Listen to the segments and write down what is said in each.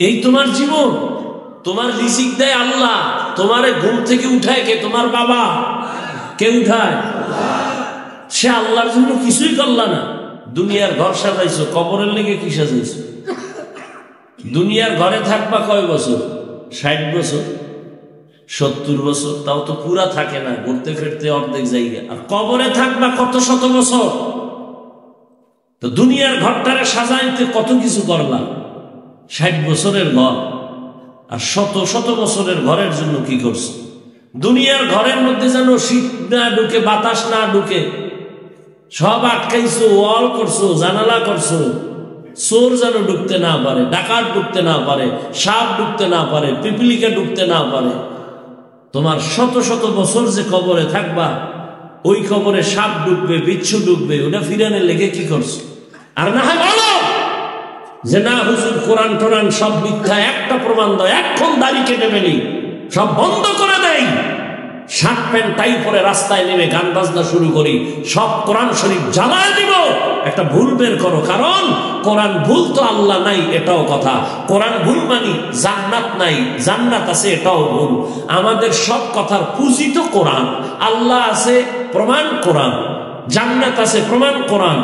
এই তোমার জীবন, তোমার রিজিক দেয় আল্লাহ, তোমারে ঘুম থেকে উঠায় কে? তোমার বাবা। কে উঠায়? সে আল্লাহর জন্য কিছুই করলা না। দুনিয়ার ঘর সাজাইছো, কবরের লেগে কি সাজাইছো? দুনিয়ার ঘরে থাকবা কয় বছর? 60 বছর, 70 বছর, তাও তো পুরা থাকে না, ঘুরতে ফিরতে অর্ধেক জায়গা। আর কবরে থাকবা কত শত বছর। তো দুনিয়ার ঘরটারে সাজাইতে কত কিছু করলাম। 60 বছরের ঘর আর শত শত বছরের ঘরের জন্য কি করছো? দুনিয়ার ঘরের মধ্যে যেন শীত না ঢুকে, বাতাস না ঢুকে, সব আটকাইছো, ওয়াল করছো, জানালা করছো, চোর যেন ঢুকতে না পারে, ডাকাত ঢুকতে না পারে, সাপ ঢুকতে না পারে, পিপিলিকা ঢুকতে না পারে। তোমার শত শত বছর যে কবরে থাকবা, ওই কবরে সাপ ঢুকবে, বিচ্ছু ঢুকবে, ওটা ফিরানের লেগে কি করছো? আর না হয় বলো যে না হুজুর কোরআন টোরান সব মিথ্যা, একটা প্রমাণ দাও, এখন দাড়ি কেটে ফেলি, সব বন্ধ করে দেই, শার্ট প্যান্ট টাই পরে রাস্তায় নেমে গান বাজনা শুরু করি, সব কোরআন শরীফ জ্বালায় দিব। একটা ভুল বের করো, কারণ কোরআন ভুল তো আল্লাহ নাই এটাও কথা, কোরআন ভুল মানি জান্নাত নাই, জান্নাত আছে এটাও ভুল। আমাদের সব কথার পুঁজি তো কোরআন। আল্লাহ আছে প্রমাণ কোরআন, জান্নাত আছে প্রমাণ কোরআন,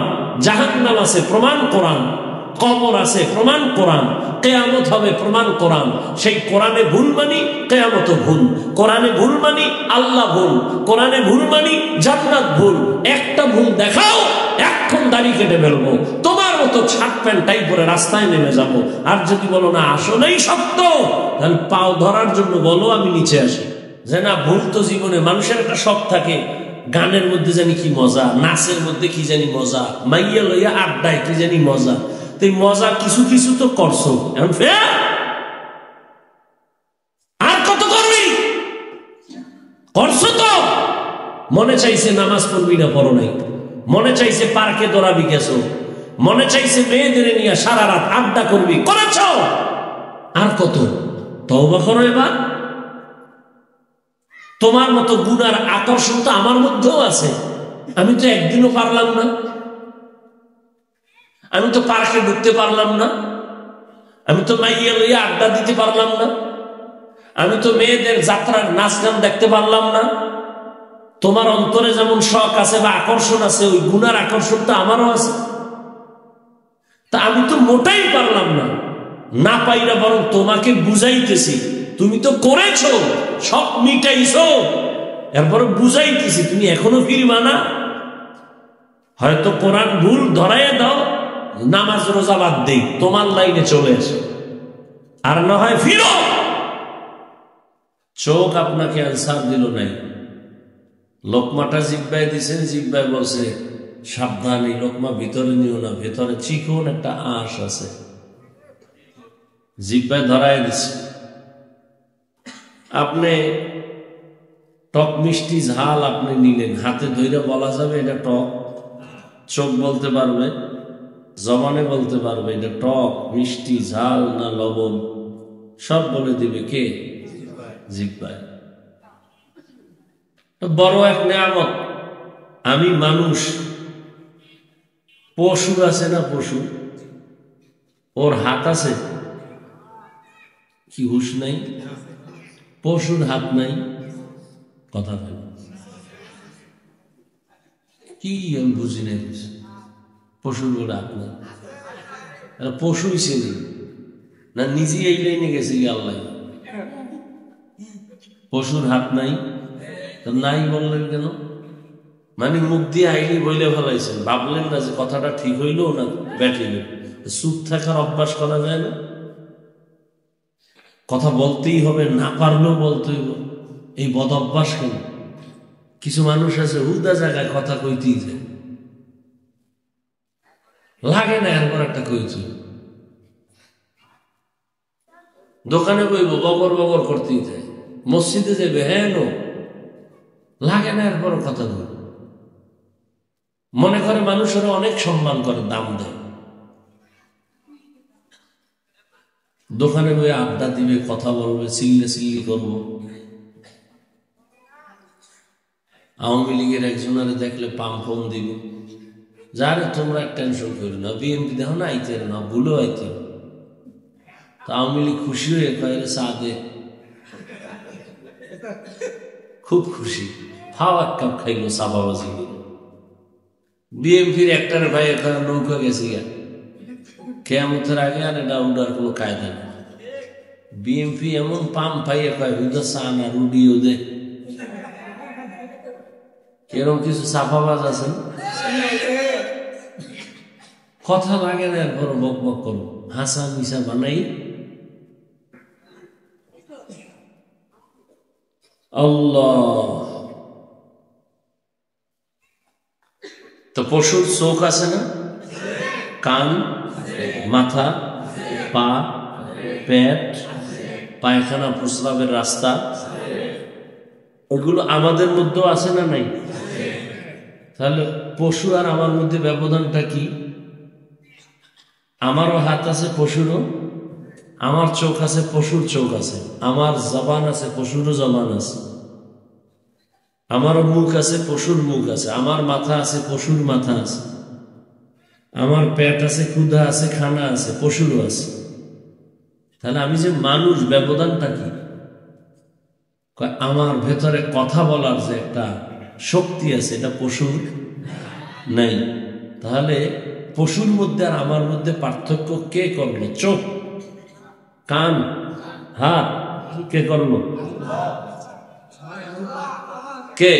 জাহান্নাম আছে প্রমাণ কোরআন, কবর আছে প্রমাণ কোরআন, কিয়ামত হবে প্রমাণ কোরআন। সেই কোরআনে ভুল মানি, কিয়ামত ভুল। কোরআনে ভুল মানি, আল্লাহ ভুল। কোরআনে ভুল মানি, জান্নাত ভুল। একটা ভুল দেখাও, এখন দাড়ি কেটে ফেলবো, তোমার মতো শার্ট প্যান্ট টাই পরে রাস্তায় নেমে যাব। আর যদি বলো না আসলেই সত্য, তাহলে পাও ধরার জন্য বলো, আমি নিচে আসি। যে না ভুল তো জীবনে মানুষের একটা শখ থাকে, গানের মধ্যে জানি কি মজা, নাচের মধ্যে কি জানি মজা, মাইয়া লইয়া আড্ডায় কি জানি মজা। মজা কিছু কিছু তো করছো, এখন আর কত করবি? করছো তো। মনে চাইছে নামাজ পড়বি না, পড়ো নাই। মনে চাইছে পার্কে দৌড়াবি, গেছো। মনে চাইছে মেয়েদের নিয়ে সারা রাত আড্ডা করবি, করেছ। আর কত? তওবা করো এবার। তোমার মতো গুনার আকর্ষণ তো আমার মধ্যেও আছে। আমি তো একদিনও পারলাম না, আমি তো পার্কে ঢুকতে পারলাম না, আমি তো মাইয়া লইয়া আড্ডা দিতে পারলাম না, আমি তো মেয়েদের যাত্রার নাচ গান দেখতে পারলাম না। তোমার অন্তরে যেমন শখ আছে বা আকর্ষণ আছে, ওই গুনার আকর্ষণটা আমারও আছে। তা আমি তো মোটাই পারলাম না, না পাইরা বরং তোমাকে বুঝাইতেছি। তুমি তো করেছো, সব মিটাইছো, এরপরে বুঝাইতেছি, তুমি এখনো ফিরবা না। হয়তো কোরআন ভুল ধরাইয়া দাও, নামাজ রোজা বাদ দেই, তোমার লাইনে চলে আসে। আর না হয় ফিরো। চোখ আপনাকে আনসার দিল নাই, লোকমাটা জিব্বায় দিছেন, জিব্বায় বলছে সাবধান, এই লোকমা ভিতরে নিও না, ভেতরে চিকন একটা আঁশ আছে, জিব্বায় ধরাই দিছে। আপনি টক মিষ্টি ঝাল আপনি নিলেন, হাতে ধরে বলা যাবে এটা টক? চোখ বলতে পারবে, জবানে বলতে পারবে এটা টক, মিষ্টি, ঝাল না লবণ? সব বলে দিবে কে? জিহ্বায়। বড় এক নেয়ামত। আমি মানুষ, পশু আছে না, পশু, ওর হাত আছে কি? হুশ নাই? পশুর হাত নাই, কথা বল কি? আমি বুঝি নাই, পশুর বলে হাত নাই। পশুই ছিলি না, নিজে এই লাইনে গেছে আল্লাহ। পশুর হাত নাই, নাই বললেন কেন? মানে মুখ দিয়ে আইনি বইলে ফেলাইছেন, ভাবলেন না যে কথাটা ঠিক হইল না ব্যাঠিল। চুপ থাকার অভ্যাস করা যায় না? কথা বলতেই হবে, না পারলেও বলতেই হবে। এই বদ অভ্যাস কেন? কিছু মানুষ আছে হুদা জায়গায় কথা কইতেই যায়, লাগে না এরপর একটা কইছে। দোকানে বইব বগর বগর করতেই যায়, মসজিদে যাবে হ্যাঁ নো, লাগে না এরপর কথা বলবে। মনে করে মানুষেরা অনেক সম্মান করে, দাম দেয়। দোকানে বই আড্ডা দিবে, কথা বলবে, চিল্লে চিল্লি করবো। আওয়ামী লীগের একজনের দেখলে পাম ফোন দিব, যারে তোমরা টেনশন করি না, বিএনপি দেখো না আইতে না, ভুলেও আইতে। আওয়ামী লীগ খুশি হয়ে কয়ে চা দে, খুব খুশি, ফাও এক কাপ খাইল চাপাবাজি। বিএনপির একটার ভাই এখন নৌকা গেছি কেয়ামতের আগে, আর এটা উঠার কোনো কায়দা নেই। বিএনপি এমন পাম পাইয়ে কয় হুদা চা না রুডিও দে। এরকম কিছু চাপাবাজ আছেন, কথা লাগে না, এরপর বক বক করো, হাসা মিশা বানাই। আল্লাহ, তো পশুর চোখ আছে না, কান, মাথা, পা, পেট, পায়খানা, প্রস্রাবের রাস্তা, ওগুলো আমাদের মধ্যেও আছে না নাই? তাহলে পশু আর আমার মধ্যে ব্যবধানটা কি? আমারও হাত আছে, পশুরও। আমার চোখ আছে, পশুর চোখ আছে। আমার জবান আছে, পশুরও জবান আছে। আমারও মুখ আছে, পশুর মুখ আছে। আমার মাথা আছে, পশুর মাথা আছে। আমার পেট আছে, ক্ষুধা আছে, খানা আছে, পশুরও আছে। তাহলে আমি যে মানুষ, ব্যবধানটা কি? আমার ভেতরে কথা বলার যে একটা শক্তি আছে, এটা পশুর নাই। তাহলে পশুর মধ্যে আর আমার মধ্যে পার্থক্য কে করলো? চোখ, কান, হাত কে করলো? কে?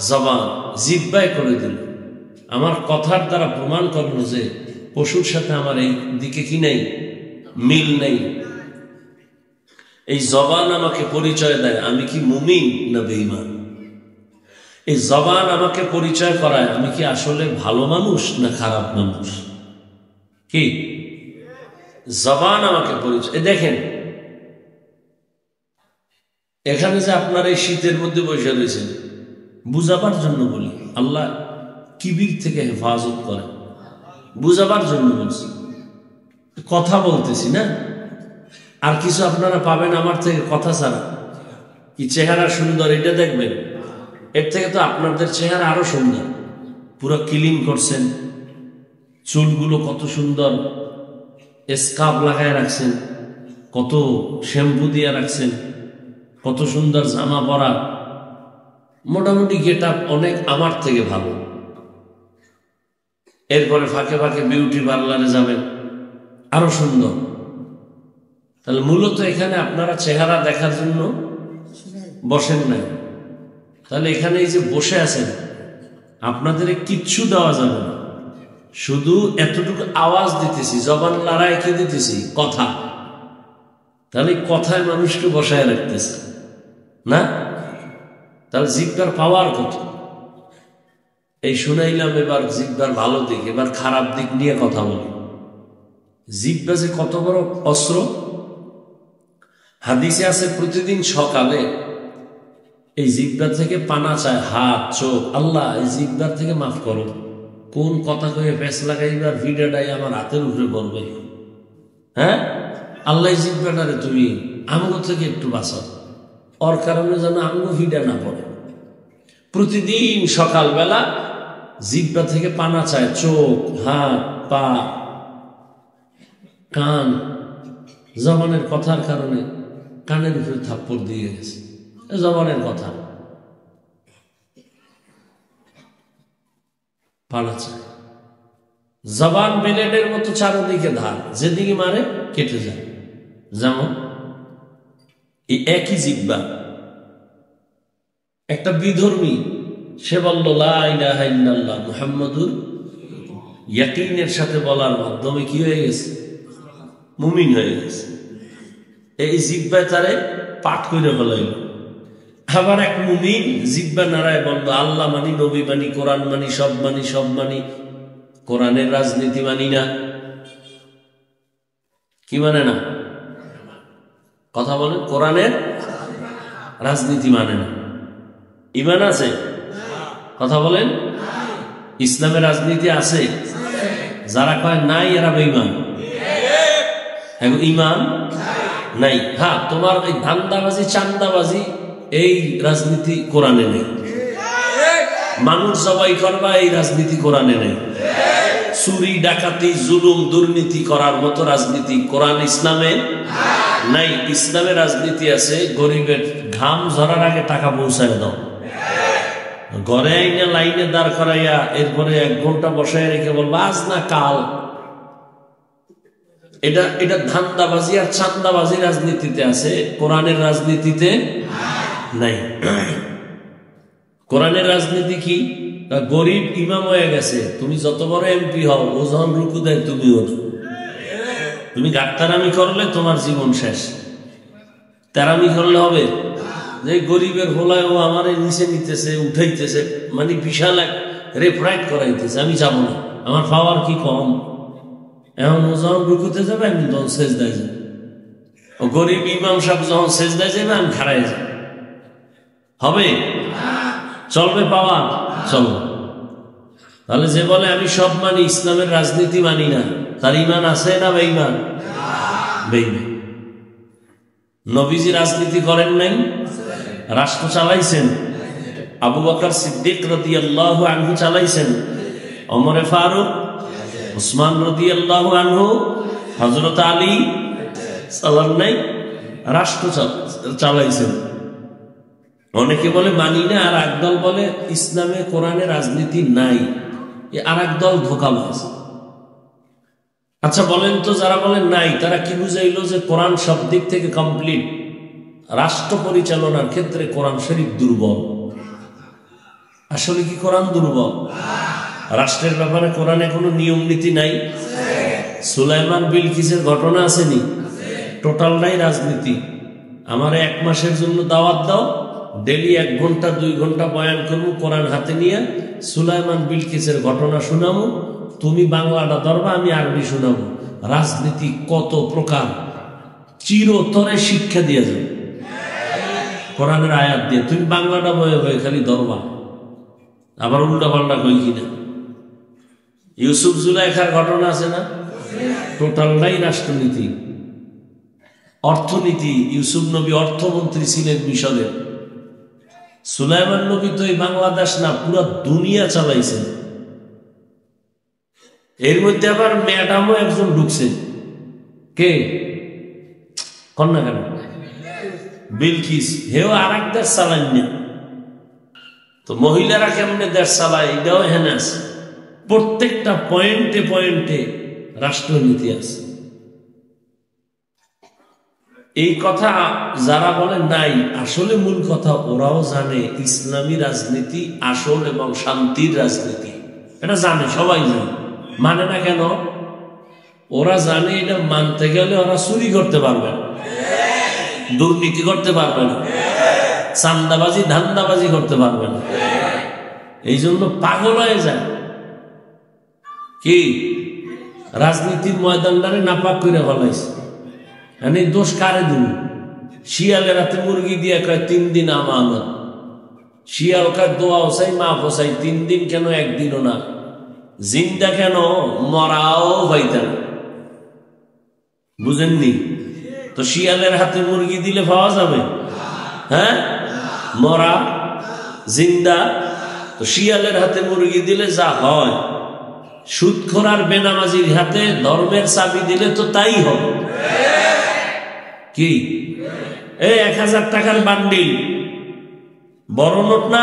জবান, জিহ্বায় করে দিল। আমার কথার দ্বারা প্রমাণ করলো যে পশুর সাথে আমার এই দিকে কি নেই, মিল নেই। এই জবান আমাকে পরিচয় দেয় আমি কি মুমিন না বেঈমান। এই জবান আমাকে পরিচয় করায় আমি কি আসলে ভালো মানুষ না খারাপ মানুষ। কি জবান আমাকে পরিচয়। দেখেন এখানে যে আপনার এই শীতের মধ্যে বসে রয়েছেন, বুঝাবার জন্য বলি, আল্লাহ কিবির থেকে হেফাজত করে, বুঝাবার জন্য বলছি। কথা বলতেছি না, আর কিছু আপনারা পাবেন আমার থেকে কথা ছাড়া। কি চেহারা সুন্দর এটা দেখবেন, এর থেকে তো আপনাদের চেহারা আরো সুন্দর। পুরো ক্লিন করছেন, চুলগুলো কত সুন্দর স্কার্ফ লাগায় রাখছেন, কত শ্যাম্পু দিয়ে রাখছেন, কত সুন্দর জামা পরা, মোটামুটি গেট আপ অনেক আমার থেকে ভালো। এরপরে ফাঁকে ফাঁকে বিউটি পার্লারে যাবেন, আরো সুন্দর। তাহলে মূলত এখানে আপনারা চেহারা দেখার জন্য বসেন নাই। তাহলে এখানে এই যে বসে আছেন, আপনাদের কিচ্ছু দেওয়া যাবে না, শুধু এতটুকু আওয়াজ দিতেছি, জবান লড়াই কি দিতেছি, কথা। তাহলে কথায় মানুষকে বসায় রাখতেছে না। তাহলে জিহ্বার পাওয়ার কত। এই শুনাইলাম, এবার জিহ্বার ভালো দিক, এবার খারাপ দিক নিয়ে কথা বলি। জিহ্বা যে কত বড় অস্ত্র। হাদিসে আছে প্রতিদিন সকালে এই জিহ্বা থেকে পানা চায় হাত, চোখ। আল্লাহ এই জিহ্বার থেকে মাফ করো, কোন কথা কয়ে ফেস লাগাইবার ভিডাটাই আমার হাতের উপরে পড়বে। হ্যাঁ আল্লাহ জিহ্বাটারে তুমি আমগো থেকে একটু বাঁচাও, ওর কারণে যেন আমগো ভিডা না পড়ে। প্রতিদিন সকালবেলা জিহ্বা থেকে পানা চায়, চোখ, হাত, পা, কান। জবানের কথার কারণে কানের উপরে থাপ্পড় দিয়ে গেছে, জবানের কথা। পানা চায়, জবান ব্লেডের মতো চারদিকে ধার, যেদিকে মারে কেটে যায়। যেমন এই একই জিহ্বা, একটা বিধর্মী সে বলল লা ইলাহা ইল্লাল্লাহ মুহাম্মাদুর, ইয়াকিনের সাথে বলার মাধ্যমে কি হয়ে গেছে, মুমিন হয়ে গেছে। এই জিহ্বায় তারে পাঠ করে ফেলাইল। আবার এক মুমিন জিহ্বা নাড়ায় বলল আল্লাহ মানি, নবী মানি, কোরআন মানি, সব মানি, সব মানি, কোরআনের রাজনীতি মানি না। কি মানে না? কথা বলে কোরআনের রাজনীতি মানে না। ইমান আছে? কথা বলেন, ইসলামের রাজনীতি আছে? যারা কয় নাই এরা বেঈমান। ইমান নাই। হ্যাঁ তোমার এই ধান্দাবাজি, চান্দাবাজি, এই রাজনীতি কোরআনে নেই। মানুষ জবাই করবা, এই রাজনীতি কোরআনে নেই। চুরি ডাকাতি জুলুম দুর্নীতি করার মতো রাজনীতি কোরআন ইসলামে নাই। ইসলামের রাজনীতি আছে গরিবের ঘাম ঝরার আগে টাকা পৌঁছায় দাও, ঘরে আইনা লাইনে দাঁড় করাইয়া এরপরে 1 ঘন্টা বসায় রেখে বলবো আজ না কাল। এটা ধান্দাবাজি আর চান্দাবাজি রাজনীতিতে আছে, কোরআনের রাজনীতিতে নাই। কোরআনের রাজনীতি কি? গরিব ইমাম হয়ে গেছে, তুমি যত বড় এমপি হও, ও যখন রুকু দেয় তুমি ওর, তুমি গাত্তারামি করলে তোমার জীবন শেষ। তারামি করলে হবে? যে গরিবের হোলায় ও আমার নিচে নিতেছে, উঠাইতেছে, মানে বিশাল এক রেফরাইট করাইতেছে, আমি যাব না, আমার পাওয়ার কি কম। এখন ও যখন রুকুতে যাবে আমি তখন সেজদায় যাবে, ও গরিব ইমাম সাহেব যখন সেজদায় যাবে আমি খাড়াই যাব। হবে? চলবে পাওয়ার? চলবে। তাহলে যে বলে আমি সব মানি, ইসলামের রাজনীতি মানি না, তার ইমান আছে না বেঈমান? বেঈমান। নবীজি রাজনীতি করেন নাই, রাষ্ট্র চালাইছেন। আবু বকর সিদ্দিক রাদিয়াল্লাহু আনহু চালাইছেন, ওমরে ফারুক, উসমান রাদিয়াল্লাহু আনহু, হযরত আলী চালান নাই, রাষ্ট্র চালাইছেন। অনেকে বলে মানি না, আর একদল বলে ইসলামে কোরআনে রাজনীতি নাই, আর একদল ধোঁকাবাজ। আচ্ছা বলেন তো, যারা বলেন নাই তারা কি বুঝাইলো যে কোরআন সব দিক থেকে কমপ্লিট, রাষ্ট্র পরিচালনার ক্ষেত্রে কোরআন শরীফ দুর্বল? আসলে কি কোরআন দুর্বল? রাষ্ট্রের ব্যাপারে কোরআনে কোনো নিয়ম নীতি নাই। সুলাইমান বিলকিসের ঘটনা আসেনি? টোটালটাই রাজনীতি। আমার 1 মাসের জন্য দাওয়াত দাও, ডেলি 1 ঘন্টা 2 ঘন্টা বয়ান করবো কোরআন হাতে নিয়ে, সুলাইমান বিলকিসের ঘটনা শুনাবো, তুমি বাংলাটা ধরবা, আমি আরবি শুনাবো। রাজনীতি কত প্রকার, চিরতরে শিক্ষা দিয়ে যাবে কোরআনের আয়াত দিয়ে। তুমি বাংলাটা বয়ে বয়ে খালি ধরবা, আবার উল্টা পাল্টা কই কিনা। ইউসুফ জুলাইখার ঘটনা আছে না? টোটালটাই রাষ্ট্রনীতি, অর্থনীতি। ইউসুফ নবী অর্থমন্ত্রী ছিলেন মিশরের। সুলাইমান নবী তো এই বাংলাদেশ না, পুরো দুনিয়া চালাইছেন। এর মধ্যে আবার ম্যাডামও একজন ঢুকছে। কে? কন্যা কেন? বিলকিস। হেও আর এক দেশ চালান না। তো মহিলারা কেমনে দেশ চালায় এটাও হেনে আছে। প্রত্যেকটা পয়েন্টে পয়েন্টে রাষ্ট্রনীতি আছে। এই কথা যারা বলে নাই, আসলে মূল কথা ওরাও জানে ইসলামী রাজনীতি আসল এবং শান্তির রাজনীতি। এটা জানে, সবাই জানে, মানে না কেন? ওরা জানে এটা মানতে গেলে ওরা চুরি করতে পারবে না, দুর্নীতি করতে পারবে না, চান্দাবাজি ধান্দাবাজি করতে পারবে না। এই জন্য পাগল হয়ে যায়। কি রাজনীতির ময়দানটারে নাপাক করে ফলাইছে। এই দোষ কারে দিন? শিয়ালের হাতে মুরগি দিয়ে কয় 3 দিন আমানত। শিয়াল কয় দোয়া চাই, মাফ চাই, 3 দিন কেন 1 দিনও না? জিন্দা কেন, মরাও পাইতেন। বুঝেননি তো? শিয়ালের হাতে মুরগি দিলে পাওয়া যাবে? হ্যাঁ, মরা জিন্দা। তো শিয়ালের হাতে মুরগি দিলে যা হয়, সুদখোর আর বেনামাজির হাতে ধর্মের চাবি দিলে তো তাই হবে। কি 1000 টাকার বান্ডিল বড় নোট না?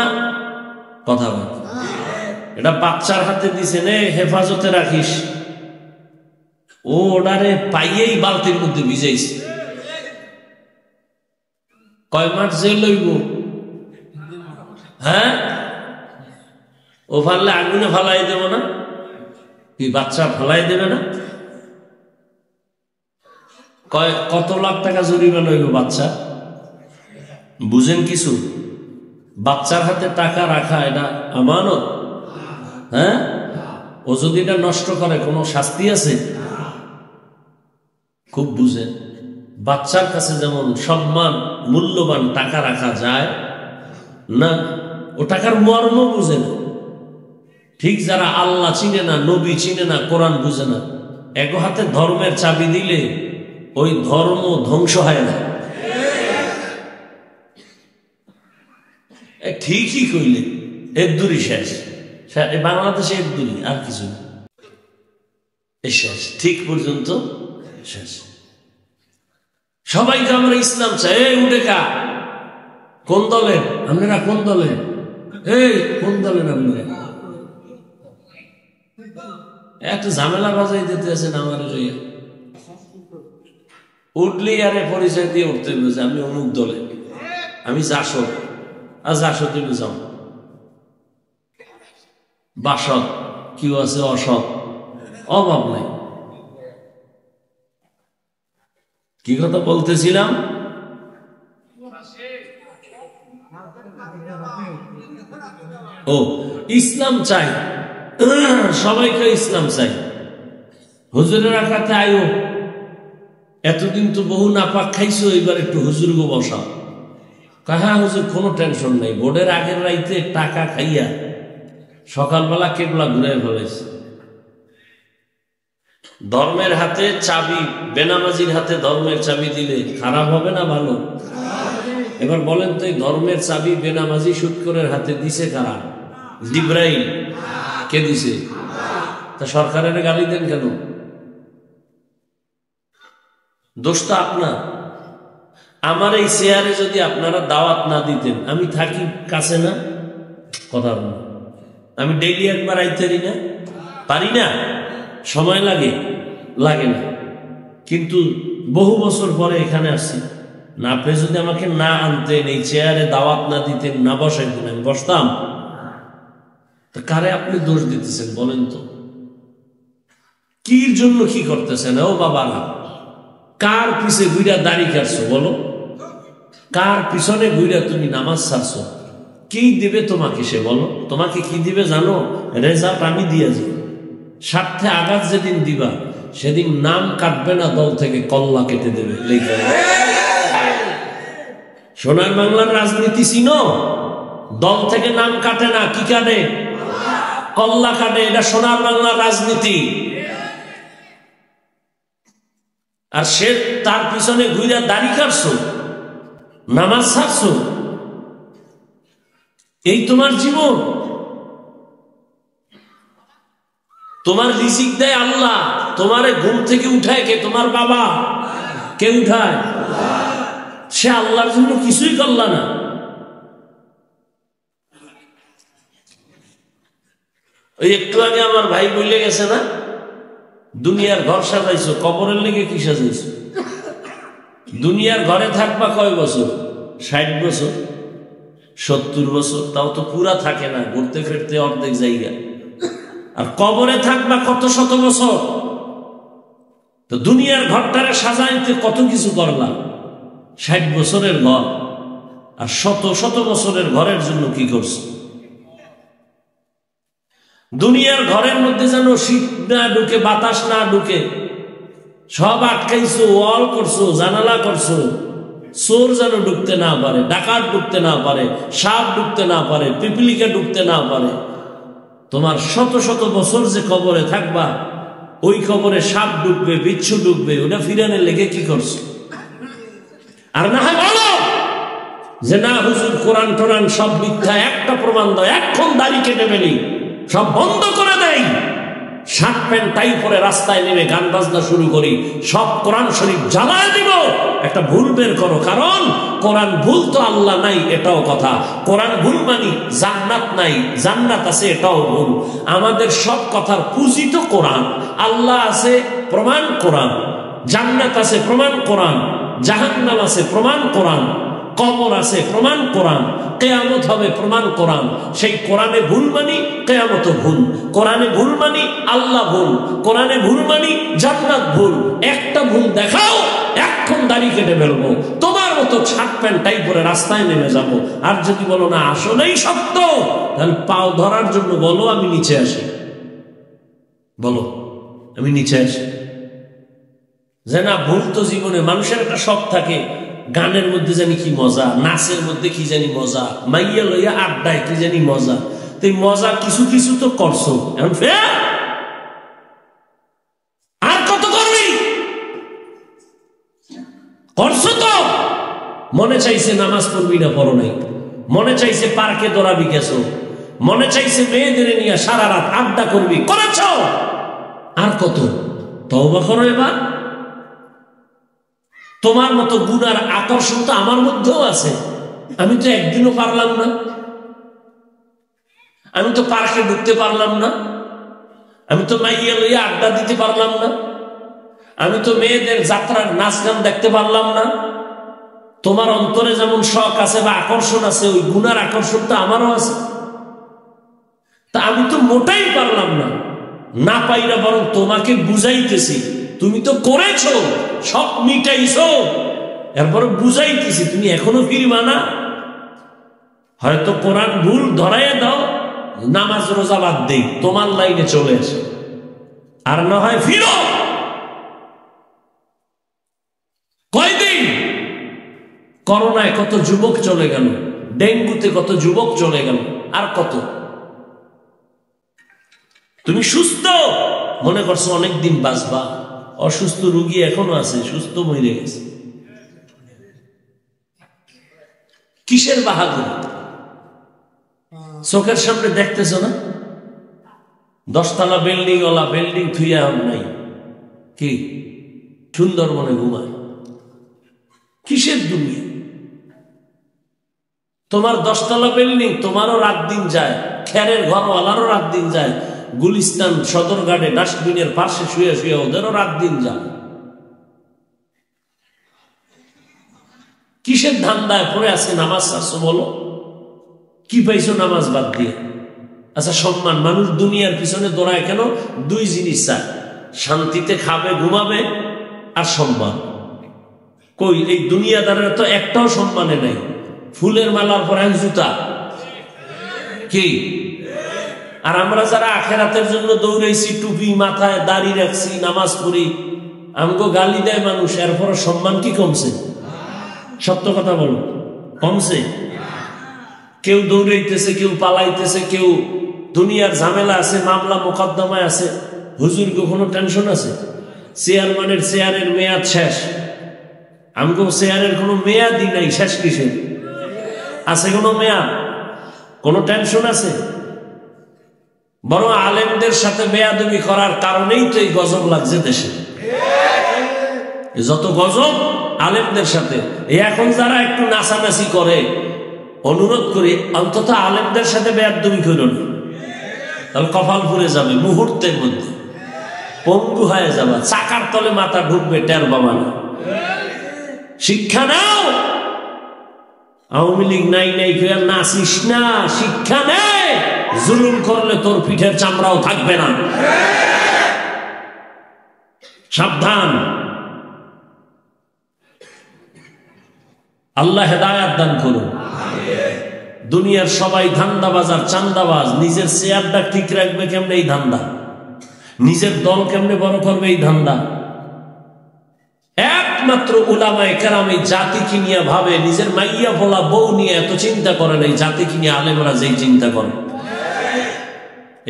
কথা বল। এটা বাচ্চার হাতে দিছে, নে হেফাজতে রাখিস। ও ওনারে পাইয়েই বালতির মধ্যে ভিজাইছে। কয় মাস জেল লইব? হ্যাঁ, ও ফাললে আগুনে ফালাই দেব না? কি বাচ্চা ফালাই দেবে না? কত লাখ টাকা জরিমানা হইল বাচ্চা? বুঝেন কিছু? বাচ্চার হাতে টাকা রাখা এটা আমানত। হ্যাঁ, ও যদি এটা নষ্ট করে কোনো শাস্তি আছে? খুব বুঝেন। বাচ্চার কাছে যেমন সম্মান মূল্যবান টাকা রাখা যায় না, ও টাকার মর্ম বুঝে না। ঠিক যারা আল্লাহ চিনে না, নবী চিনে না, কোরআন বুঝে না, এক হাতে ধর্মের চাবি দিলে ওই ধর্ম ধ্বংস হয় না। ঠিকই কইলে, এর দূরই শেষ। বাংলাদেশে এর দূরই, আর কিছু না। শেষ, ঠিক পর্যন্ত শেষ। সবাইকে আমরা ইসলাম চাই। এই উঠে কা, কোন দলের আপনারা? কোন দলের? এই কোন দলের আপনারা? একটা ঝামেলা বাজাই দিতে আছেন আমার। উঠলি আরে পরিচয় দিয়ে উঠতে বুঝে আমি অমুক দলে, আমি জাসদ। আর জাসদে বুঝাম বাসদ, কেউ আছে অসৎ, অভাব নাই। কি কথা বলতেছিলাম? ও, ইসলাম চাই, সবাইকে ইসলাম চাই। হুজুরের রাখাতে আয়ো, এতদিন তো বহু নাপাক খাইছো, এবার একটু হুজুর গো বসাও। কাহা হুজুর কোনো টেনশন নাই, বোর্ডের আগের রাইতে টাকা খাইয়া সকালবেলা কেবলা ঘুরে ফেলেছে। ধর্মের হাতে চাবি, বেনামাজির হাতে ধর্মের চাবি দিলে খারাপ হবে না ভালো? এবার বলেন তো, এই ধর্মের চাবি বেনামাজি সুৎখোরের হাতে দিছে কারা? জিব্রাইল। কে দিছে? তা সরকারের গালি দেন কেন? দোষটা আপনার। আমার এই চেয়ারে যদি আপনারা দাওয়াত না দিতেন, আমি থাকি কাছে না, কথা বল, আমি ডেইলি একবার আইতে পারি না, সময় লাগে না, কিন্তু বহু বছর পরে এখানে আসছি না। আপনি যদি আমাকে না আনতেন, এই চেয়ারে দাওয়াত না দিতেন, না বসাইতেন, আমি বসতাম? কারে আপনি দোষ দিতেছেন বলেন তো? কির জন্য কি করতেছেন? ও বাবারা, কার পিছে গুইরা দাড়ি কাটছো বলো? কার পিছনে গুইরা তুমি নামাজ ছাড়ছো? কি দিবে তোমাকে সে বলো? তোমাকে কি দিবে জানো? রেজাল্ট আমি দিয়েছি। স্বার্থে আঘাত যেদিন দিবা, সেদিন নাম কাটবে না দল থেকে, কল্লা কেটে দেবে। সোনার বাংলার রাজনীতি চিনো? দল থেকে নাম কাটে না, কি কাটে? কল্লা কাটে। এটা সোনার বাংলার রাজনীতি। আর সে তার পিছনে ঘুরে দাড়ি কাটছো, নামাজ ছাড়ছো, এই তোমার জীবন? তোমার রিজিক দেয় আল্লাহ, তোমারে ঘুম থেকে উঠায় কে? তোমার বাবা। কে উঠায়? সে আল্লাহর জন্য কিছুই করলা না। ওই একটু আগে আমার ভাই বলে গেছে না, দুনিয়ার ঘর সাজাইছো, কবরের লেগে কি সাজাইছো? দুনিয়ার ঘরে থাকবা কয় বছর? 60 বছর, 70 বছর, তাও তো পুরা থাকে না, ঘুরতে ফিরতে অর্ধেক জায়গা। আর কবরে থাকবা কত শত বছর। তো দুনিয়ার ঘরটারে সাজাইতে কত কিছু করলাম। 60 বছরের ঘর, আর শত শত বছরের ঘরের জন্য কি করছো? দুনিয়ার ঘরের মধ্যে যেন শীত না ঢুকে, বাতাস না ঢুকে, সব আটকাইছো, ওয়াল করছো, জানালা করছো, চোর যেন ঢুকতে না পারে, ডাকাত ঢুকতে না পারে, সাপ ঢুকতে না পারে, পিপিলিকা ঢুকতে না পারে। তোমার শত শত বছর যে কবরে থাকবা, ওই কবরে সাপ ঢুকবে, বিচ্ছু ঢুকবে, ওটা ফিরানে লেগে কি করছো? আর না হয় বলো যে না হুজুর কোরআন টোরান সব মিথ্যা, একটা প্রমাণ দাও, এখন দাড়ি কেটে ফেলি, সব বন্ধ করে দেয়, শার্ট প্যান্ট টাই পরে রাস্তায় নেমে গান বাজনা শুরু করি, সব কোরআন শরীফ জ্বালায় দিব। একটা ভুল বের করো, কারণ কোরআন ভুল তো আল্লাহ নাই, এটাও কথা। কোরআন ভুল মানি জান্নাত নাই, জান্নাত আছে, এটাও ভুল। আমাদের সব কথার পুঁজি তো কোরআন। আল্লাহ আছে, প্রমাণ কোরআন। জান্নাত আছে, প্রমাণ কোরআন। জাহান্নাম আছে, প্রমাণ কোরআন। কবর আছে, প্রমাণ কোরআন। কিয়ামত হবে, প্রমাণ কোরআন। সেই কোরআনে ভুল মানি, কিয়ামত ভুল। কোরআনে ভুল মানি, আল্লাহ ভুল। কোরআনে ভুল মানি, জান্নাত ভুল। একটা ভুল দেখাও, এখন দাড়ি কেটে ফেলবো, তোমার মতো শার্ট প্যান্ট টাই পরে রাস্তায় নেমে যাব। আর যদি বলো না আসলেই সত্য, তাহলে পাও ধরার জন্য বলো আমি নিচে আসি, বলো আমি নিচে আসি। যে না ভুল তো জীবনে মানুষের একটা শখ থাকে, গানের মধ্যে জানি কি মজা, নাচের মধ্যে কি জানি মজা, মাইয়া লইয়া আড্ডায় কি জানি মজা। তো এই মজা কিছু কিছু তো করছো, এখন ফের আর কত করবি? করছো তো। মনে চাইছে নামাজ পড়বি না, পড়ো নাই। মনে চাইছে পার্কে দৌড়াবি, গেছো। মনে চাইছে মেয়েদের নিয়ে সারা রাত আড্ডা করবি, করেছ। আর কত? তওবা করো এবার। তোমার মতো গুনার আকর্ষণ তো আমার মধ্যেও আছে। আমি তো একদিনও পারলাম না, আমি তো পার্কে ঢুকতে পারলাম না, আমি তো মাইয়া লইয়া আড্ডা দিতে পারলাম না, আমি তো মেয়েদের যাত্রার নাচ গান দেখতে পারলাম না। তোমার অন্তরে যেমন শখ আছে বা আকর্ষণ আছে, ওই গুনার আকর্ষণ তো আমারও আছে। তা আমি তো মোটাই পারলাম না, না পাইরা বরং তোমাকে বুঝাইতেছি, তুমি তো করেছো, সব মিটাইছো, এরপর বুঝাইতেছি, তুমি এখনো ফিরবা না। হয়তো কোরআন ভুল ধরাইয়া দাও, নামাজ রোজা বাদ দেই, তোমার লাইনে চলে আসে, আর না হয় ফিরো। কয়দিন করোনায় কত যুবক চলে গেল, ডেঙ্গুতে কত যুবক চলে গেল, আর কত। তুমি সুস্থ মনে করছো অনেকদিন বাঁচবা, অসুস্থ রোগী এখনো আছে, সুস্থ মরে গেছে। কিসের বাহাদুর? চোখের সামনে দেখতেছ না, 10 তলা বিল্ডিং ওলা বিল্ডিং থুইয়া নাই, কি সুন্দরবনে ঘুমায়। কিসের দুনিয়া? তোমার 10 তলা বিল্ডিং, তোমারও রাত দিন যায়, খেরের ঘরওয়ালারও রাত দিন যায়, গুলিস্তান সদরঘাটে ডাস্টবিনের পাশে শুয়ে শুয়ে ওদেরও রাত দিন যায়। কিসের ধান্দায় পড়ে আছে নামাজ ছাড়ছো বলো? কি পাইছো নামাজ বাদ দিয়ে? আচ্ছা সম্মান, মানুষ দুনিয়ার পিছনে দৌড়ায় কেন? 2 জিনিস চায়, শান্তিতে খাবে ঘুমাবে আর সম্মান। কই এই দুনিয়াদারের তো একটাও সম্মানে নাই। ফুলের মালার পর জুতা কি? আর আমরা যারা আখেরাতের জন্য দৌড়াইছি, টুপি মাথায়, দাড়ি রাখছি, নামাজ পড়ি, আমগো গালি দেয় মানুষ, এরপর সম্মান কি কমছে? সত্য কথা বলো, কমছে? কেউ দৌড়াইতেছে, কেউ পালাইতেছে, কেউ দুনিয়ার ঝামেলা আছে, মামলা মোকদ্দমায় আছে। হুজুর কোনো টেনশন আছে? চেয়ারম্যানের চেয়ারের মেয়াদ শেষ, আমগো চেয়ারের কোনো মেয়াদই নাই, শেষ কিসের? আছে কোনো মেয়াদ? কোনো টেনশন আছে? বরং আলেমদের সাথে বেয়াদবি করার কারণেই তো এই গজব লাগছে দেশে। যত গজব আলেমদের সাথে। এখন যারা একটু নাচানাচি করে, অনুরোধ করি অন্তত আলেমদের সাথে বেয়াদবি করো না, তাহলে কপাল পুড়ে যাবে, মুহূর্তের মধ্যে পঙ্গু হয়ে যাবে, চাকার তলে মাথা ঢুকবে, টের বাবা না। শিক্ষা নাও। আওয়ামী লীগ নাই নাই করে নাচিস না, শিক্ষা নেই। জুলুম করলে তোর পিঠের চামড়াও থাকবে না, সাবধান। আল্লাহ হেদায়াত দান করুন। দুনিয়ার সবাই ধান্দাবাজ আর চান্দাবাজ, নিজের চেয়ারটা ঠিক রাখবে কেমনে এই ধান্দা, নিজের দল কেমনে বড় করবে এই ধান্দা। একমাত্র উলামায়ে কেরাম এই জাতিকে নিয়ে ভাবে, নিজের মাইয়া ভোলা বউ নিয়ে এত চিন্তা করে না, এই জাতিকে নিয়ে আলেমরা যেই চিন্তা করে।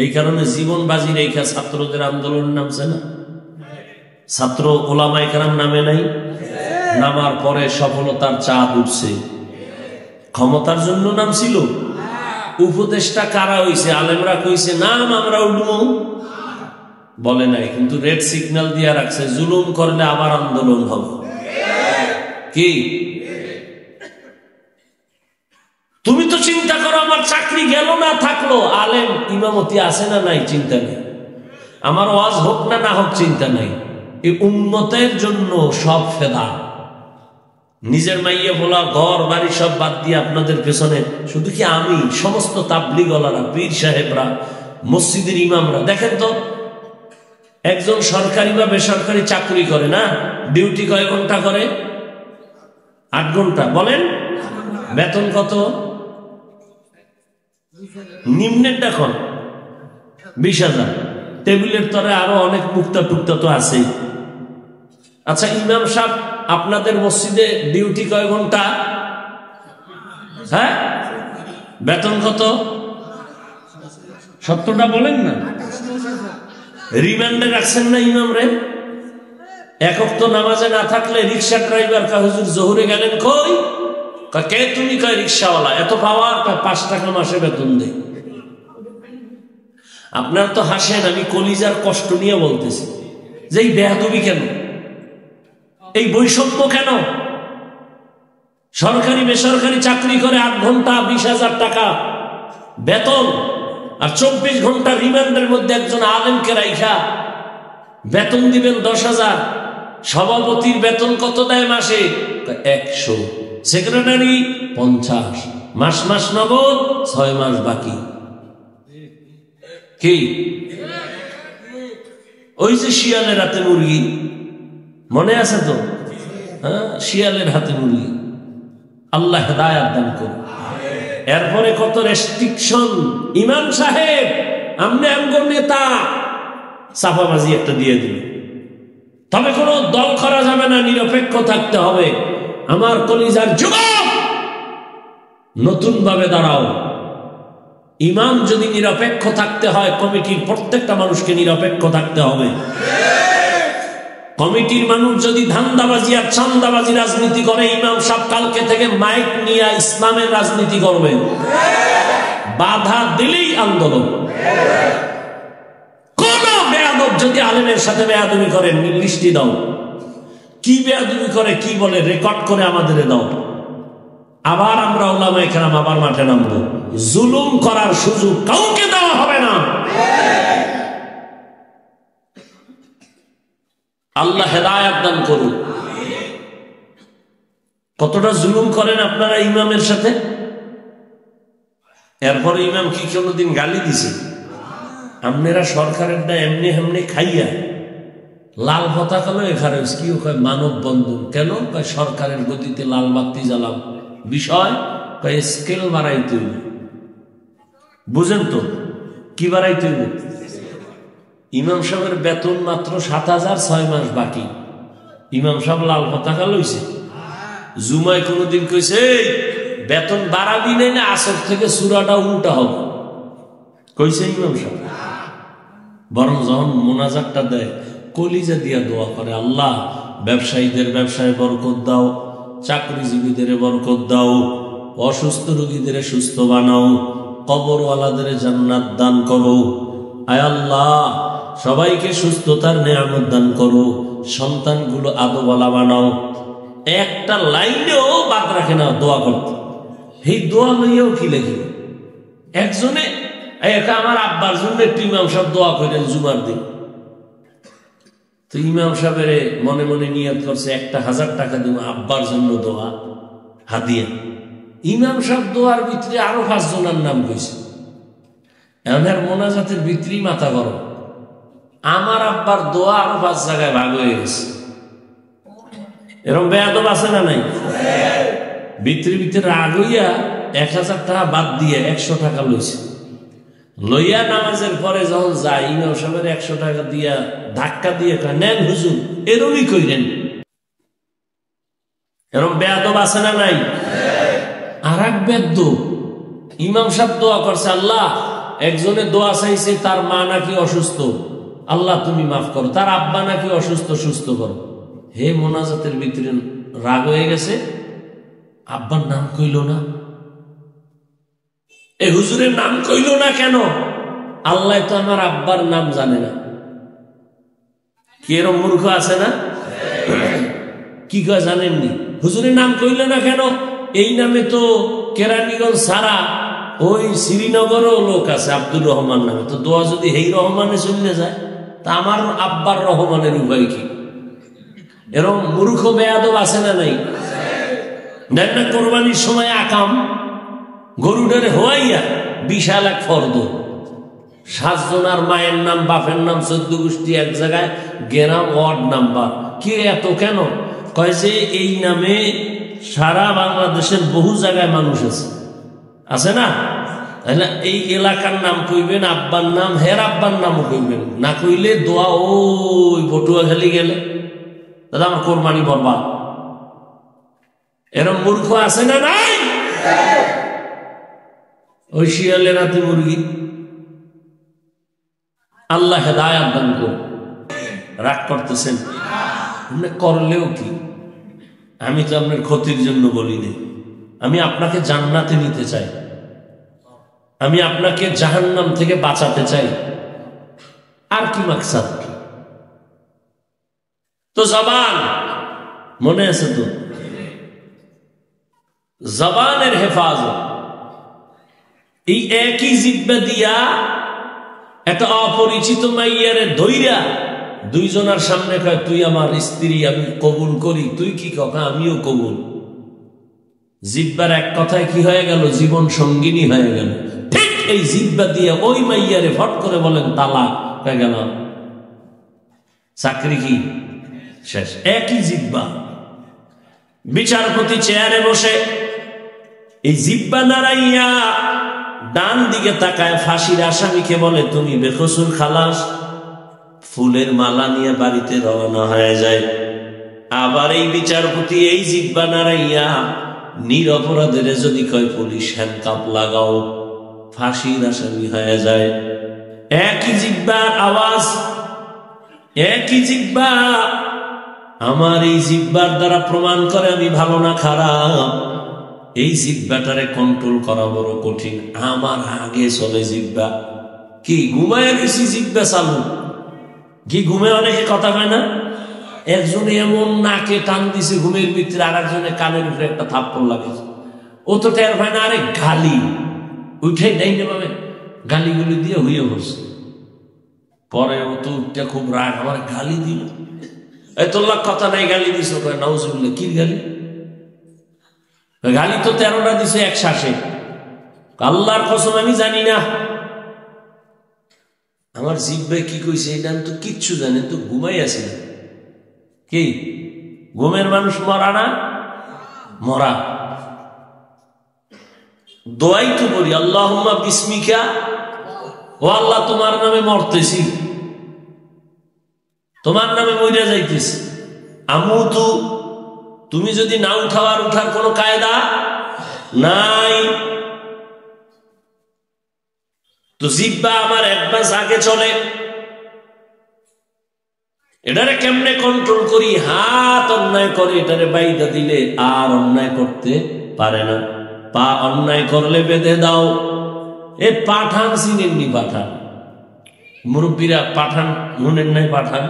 এই কারণে জীবন বাজি রেখা ছাত্রদের আন্দোলন নামছে না, ছাত্র উলামায়ে কেরাম নামে নাই। নামার পরে সফলতার চাঁদ উঠছে। ক্ষমতার জন্য নামছিল? উপদেশটা কারা হইছে? আলেমরা কইছে নাম, আমরা উঠবো, বলে নাই। কিন্তু রেড সিগন্যাল দিয়ে রাখছে, জুলুম করলে আবার আন্দোলন হবে। কি তুমি তো চিন্তা করো, আমার চাকরি গেল না থাকলো, আলেম ইমামতি আছে না নাই চিন্তা নেই, আমার ওয়াজ হোক না না হোক চিন্তা নাই। এই উম্মতের জন্য সব ফেদা। নিজের মাইয়া বলা, ঘর বাড়ি সব বাদ দিয়ে আপনাদের পেছনে। শুধু কি আমি, সমস্ত তাবলীগওয়ালারা, পীর সাহেবরা, মসজিদের ইমামরা। দেখেন তো, একজন সরকারি বা বেসরকারি চাকরি করে না, ডিউটি কয় ঘন্টা করে? 8 ঘন্টা। বলেন বেতন কত? নিম্নের দেখুন 20,000। টেবিলের তরে আরো অনেক মুক্তা টুক্তা তো আছেই। আচ্ছা ইমাম সাহেব আপনাদের মসজিদে ডিউটি কয় ঘন্টা? হ্যাঁ, বেতন কত? 70টা বলেন না। রিমান্ডে রাখছেন না ইমাম রে? একক তো নামাজে না থাকলে রিক্সা ড্রাইভার কা হুজুর জোহরে গেলেন কই? কে তুমি? কয় রিক্সাওয়ালা। এত পাওয়ার? 5 টাকা মাসে বেতন দেয়। আপনার তো হাসেন, আমি কলিজার কষ্ট নিয়ে বলতেছি। যে এই বেয়াদবি কেন, এই বৈষম্য কেন? সরকারি বেসরকারি চাকরি করে 8 ঘন্টা 20,000 টাকা বেতন, আর 24 ঘন্টা রিমান্ডের মধ্যে একজন আলেমকে রাইখা বেতন দিবেন 10,000। সভাপতির বেতন কত দেয় মাসে? 100। সেক্রেটারি 50। মাস মাস নগদ, 6 মাস বাকি। কি ওই যে শিয়ালের হাতে মুরগি, মনে আছে তো? হ্যাঁ, শিয়ালের হাতে মুরগি। আল্লাহ হেদায়েত দান করুন। এরপরে কত রেস্ট্রিকশন। ইমাম সাহেব আমনে আমগো নেতা, চাপাবাজি একটা দিয়ে দিল। তবে কোনো দল করা যাবে না, নিরপেক্ষ থাকতে হবে। আমার কলিজার যুবক, নতুন ভাবে দাঁড়াও। ইমাম যদি নিরপেক্ষ থাকতে হয়, কমিটির প্রত্যেকটা মানুষকে নিরপেক্ষ থাকতে হবে। কমিটির মানুষ যদি ধান্দাবাজি আর চান্দাবাজি রাজনীতি করে, ইমাম সাহেব কালকে থেকে মাইক নিয়ে ইসলামের রাজনীতি করবে। বাধা দিলেই আন্দোলন। কোন বেয়াদব যদি আলেমের সাথে বেয়াদবি করে, লিস্টি দাও। কি বেয়াদবি করে, কি বলে, রেকর্ড করে আমাদের দাও। আবার আমরা উলামায়ে কেরাম আবার মাঠে নামবো। জুলুম করার সুযোগ কাউকে দেওয়া হবে না। আল্লাহ হেদায়েত দান করুন। কতটা জুলুম করেন আপনারা ইমামের সাথে? এরপরে ইমাম কি কোনোদিন গালি দিছে? আপনারা সরকারের না এমনি এমনি খাইয়া লাল পতাকা লয়ে এখানে কি কয় মানব বন্ধন। কেন? সরকারের গতিতে লাল বাতি জ্বালাম। বিষয় স্কেল বাড়াইতে হইব। বুঝেন তো কি বাড়াইতে হইব? ইমাম সাহেবের বেতন মাত্র 7,000, 6 মাস বাকি। ইমাম সাহেব লাল পতাকা লইছে। জুমায় কোনদিন কইছে বেতন বাড়াবি নাই না, আসর থেকে সূরাটা উল্টা হবে, কইছে ইমাম সাহেব? বরং যখন মোনাজাতটা দেয়, কলিজা দিয়া দোয়া করে, আল্লাহ ব্যবসায়ীদের ব্যবসায় বরকত দাও, চাকরিজীবীদের বরকত দাও, অসুস্থ রোগীদের সুস্থ বানাও, কবরওয়ালাদের জান্নাত দান করো। আয় আল্লাহ সবাইকে সুস্থতার নেয়ামত দান করো, সন্তানগুলো আদোওয়ালা বানাও। একটা লাইনেও বাদ রাখে না দোয়া করতে। এই দোয়া লইয়াও কি লেখে একজনে, একা আমার আব্বার জন্য একটু ইমাম সাহেব দোয়া করেন জুমার দিন। তো ইমাম সাহেবের মনে মনে নিয়ত করছে 1,000 টাকা দিব আব্বার জন্য দোয়া হাদিয়া। ইমাম সাহেব দোয়ার ভিতরে আরো 5 জনের নাম কইছে। এনার মোনাজাতের ভিতরেই মাথা গরম। আমার আব্বার দোয়া আরো 5 জায়গায় ভাগ হয়ে গেছে। এরকম বেয়াদব আছে না নাই? ভিতরে ভিতরে রাগ হইয়া 1,000 টাকা বাদ দিয়ে 100 টাকা লইছে। লইয়া নামাজের পরে যখন যায়, ইমাম সাহেবের 100 টাকা দিয়া ধাক্কা দিয়ে নেন হুজুর, এরমই কইলেন। এরকম বেয়াদব আছে না নাই? আর এক বেয়াদব, ইমাম সাহেব দোয়া করছে, আল্লাহ একজনে দোয়া চাইছে, তার মা নাকি অসুস্থ, আল্লাহ তুমি মাফ করো, তার আব্বা নাকি অসুস্থ, সুস্থ করো। হে মোনাজাতের ভিতরে রাগ হয়ে গেছে, আব্বার নাম কইল না, এই হুজুরের নাম কইল না কেন? আল্লাহ তো আমার আব্বার নাম জানে না। কি এরকম মূর্খ আছে না? কি কয় জানেননি? হুজুরের নাম কইল না কেন? এই নামে তো কেরানীগঞ্জ ছাড়া ওই শ্রীনগরও লোক আছে আব্দুর রহমান নামে। তো দোয়া যদি এই রহমানে চলে যায়, তা আমার আব্বার রহমানের উপায় কি? এরকম মূর্খ বেয়াদব আছে না নাই? দেখ না কোরবানির সময় আকাম গরুটারে হওয়াইয়া বিশাল এক ফর্দ, 7 জনার মায়ের নাম, বাপের নাম, 14 গোষ্ঠী এক জায়গায়, গেরাম ওয়ার্ড নাম্বার। কি এত কেন? কয় যে এই নামে সারা বাংলাদেশের বহু জায়গায় মানুষ আছে না? তাহলে এই এলাকার নাম কইবেন, আব্বার নাম, হের আব্বার নামও কইবেন না। কইলে দোয়া ওই পটুয়াখালী গেলে দাদা আমার কোরবানি বরবাদ। এরকম মূর্খ আছে না নাই? ওই শিয়ালের হাতে মুরগি। আল্লাহ হেদায়েত দান করুন। রাগ করতেছেন? করলেও কি, আমি তো আপনার ক্ষতির জন্য বলিনি। আমি আপনাকে জান্নাতে নিতে চাই, আমি আপনাকে জাহান্নাম থেকে বাঁচাতে চাই। আর কি মাকসাদ? তো জবান মনে আছে তো, জবানের হেফাজত। এই একই জিহ্বা দিয়া একটা অপরিচিত মাইয়ারে ধইরা দুইজনের সামনে কয় তুই আমার স্ত্রী, আমি কবুল করি। তুই কি কথা? আমিও কবুল। জিহ্বার এক কথায় কি হয়ে গেল? জীবন সঙ্গিনী হয়ে গেল। ঠিক এই জিহ্বা দিয়ে ওই মাইয়ারে ফট করে বলেন তালাক হয়ে গেল, চাকরি কি শেষ। একই জিহ্বা। বিচারপতি চেয়ারে বসে এই জিহ্বা নাড়াইয়া ডান দিকে তাকায় ফাঁসির আসামিকে বলে তুমি বেকসুর খালাস। ফুলের মালা নিয়ে বাড়িতে রওনা হয়ে যায়। আবার এই বিচারপতি এই জিহ্বা নাড়াইয়া নিরপরাধের যদি কয় পুলিশ হ্যান্ডকাপ লাগাও, ফাঁসির আসামি হয়ে যায়। একই জিহ্বার আওয়াজ, একই জিহ্বা। আমার এই জিহ্বার দ্বারা প্রমাণ করে আমি ভালো না খারাপ। এই জিহ্বাটারে কন্ট্রোল করা বড় কঠিন। আমার আগে চলে জিহ্বা। কি ঘুমায় গেছি জিহ্বা চালু? কি ঘুমে অনেকে কথা হয় না? একজনে এমন নাকে টান দিছে ঘুমের ভিতরে, আর একজনে কানের উপরে একটা থাপ্পড় লাগেছে। ও তো টের পায় না। আরে গালি উঠে নেই নেবে, গালিগুলি দিয়ে হইয়ে বসে। পরে ও তো উঠতে খুব রাগ, আমার গালি দিল। এই তোর কথা নাই, গালি দিস। নাউজুবিল্লাহ, কি গালি? গালি তো 13টা দিছে এক শ্বাসে। আল্লাহর কসম আমি জানি না আমার জিহ্বায় কি কইছে, এটা আমি তো কিচ্ছু জানি, তো ঘুমাই আছি না। কি ঘুমের মানুষ মরা না? মরা। দোয়াই তো করি, আল্লাহুম্মা বিসমিকা, ও আল্লাহ তোমার নামে মরতেছি, তোমার নামে মরিয়া যাইতেছি। আমুতু, তুমি যদি না উঠাওয়ার উঠার কোনো কায়দা নাই। তো জিহ্বা আমার অ্যাডভান্স আগে চলে। এটারে কেমনে কন্ট্রোল করি? হাত অন্যায় করে এটারে বাইদা দিলে আর অন্যায় করতে পারে না। পা অন্যায় করলে বেঁধে দাও। এ পাঠান চিনেননি? পাঠান মুরব্বীরা পাঠান নুনের নাই? পাঠান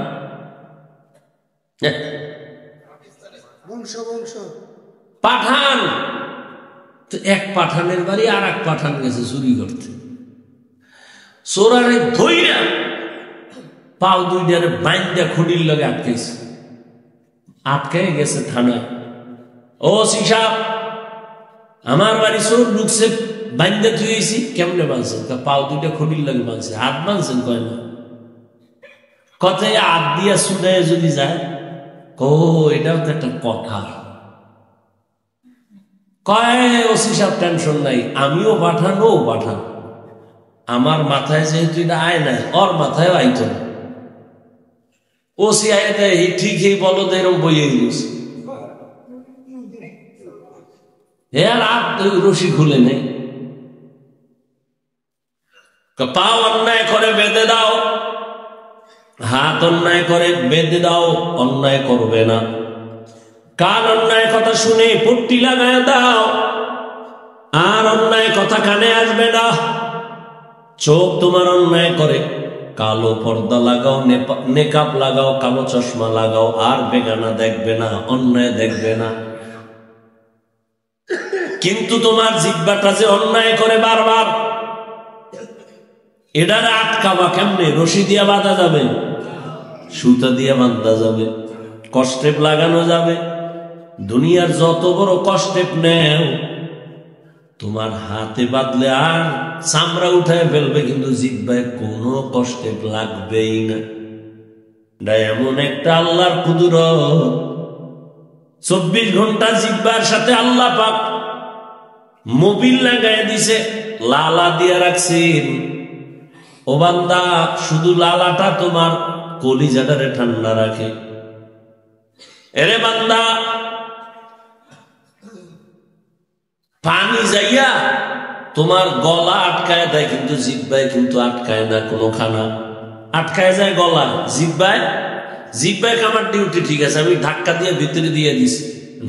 পাঠান তো এক পাঠানের বাড়ি আর এক পাঠান গেছে চুরি করতে। চোরারে ধইরা পাও দুইটারে বাইন্দা খুঁটির লগে আটকাইছে। আটকাই গেছে থানায়। ও সিসাব, আমার বাড়ি চোর ঢুকছে, বাইন্দা থুয়েছি। কেমনে বাঁধছেন? পাও দুইটা খুঁটির লগে বাঁধছে। হাত বাঁধছেন? কয় না। কথায় হাত দিয়া শুনায় যদি যায়, ও এটাও তো একটা কথা। কয় ওসি সাহেব টেনশন নাই, আমিও পাঠান ও পাঠান। আমার মাথায় যেহেতু এটা আয় নাই, ওর মাথায় আইত না। ওসি আয় দেয় ঠিক এই বলদ এরম বইয়ে গেছে। আর রশি খুলে নেই। পা অন্যায় করে বেঁধে দাও, হাত অন্যায় করে বেঁধে দাও, অন্যায় করবে না। কান অন্যায় কথা শুনে পট্টি লাগায় দাও, আর অন্যায় কথা কানে আসবে না। চোখ তোমার অন্যায় করে, কালো পর্দা লাগাও, নেকাব লাগাও, কালো চশমা লাগাও, আর বেগানা দেখবে না, অন্যায় দেখবে না। কিন্তু তোমার জিহ্বাটা যে অন্যায় করে বারবার, এটারে আটকাবা কেমনে? রশি দিয়া বাঁধা যাবে, সুতা দিয়া বাঁধা যাবে, কষ্টেপ লাগানো যাবে। দুনিয়ার যত বড় কষ্টেপ নেও, তোমার হাতে বাঁধলে আর চামড়া উঠায় ফেলবে, কিন্তু জিহ্বায় কোনো কষ্টেপ লাগবেই না। এমন একটা আল্লাহর কুদরত। 24 ঘন্টা জিহ্বার সাথে আল্লাহ পাক মোবিল লাগাই দিছে, লালা দিয়া রাখছেন। ও বান্দা, শুধু লালাটা তোমার কলিজাটারে ঠান্ডা রাখে। এরে বান্দা, পানি যাইয়া তোমার গলা আটকায় দেয়, কিন্তু জিহ্বায় কিন্তু আটকায় না। কোনো খানা আটকায় যায় গলা, জিহ্বায়। জিহ্বায় আমার ডিউটি ঠিক আছে, আমি ধাক্কা দিয়ে ভিতরে দিয়ে দিছি।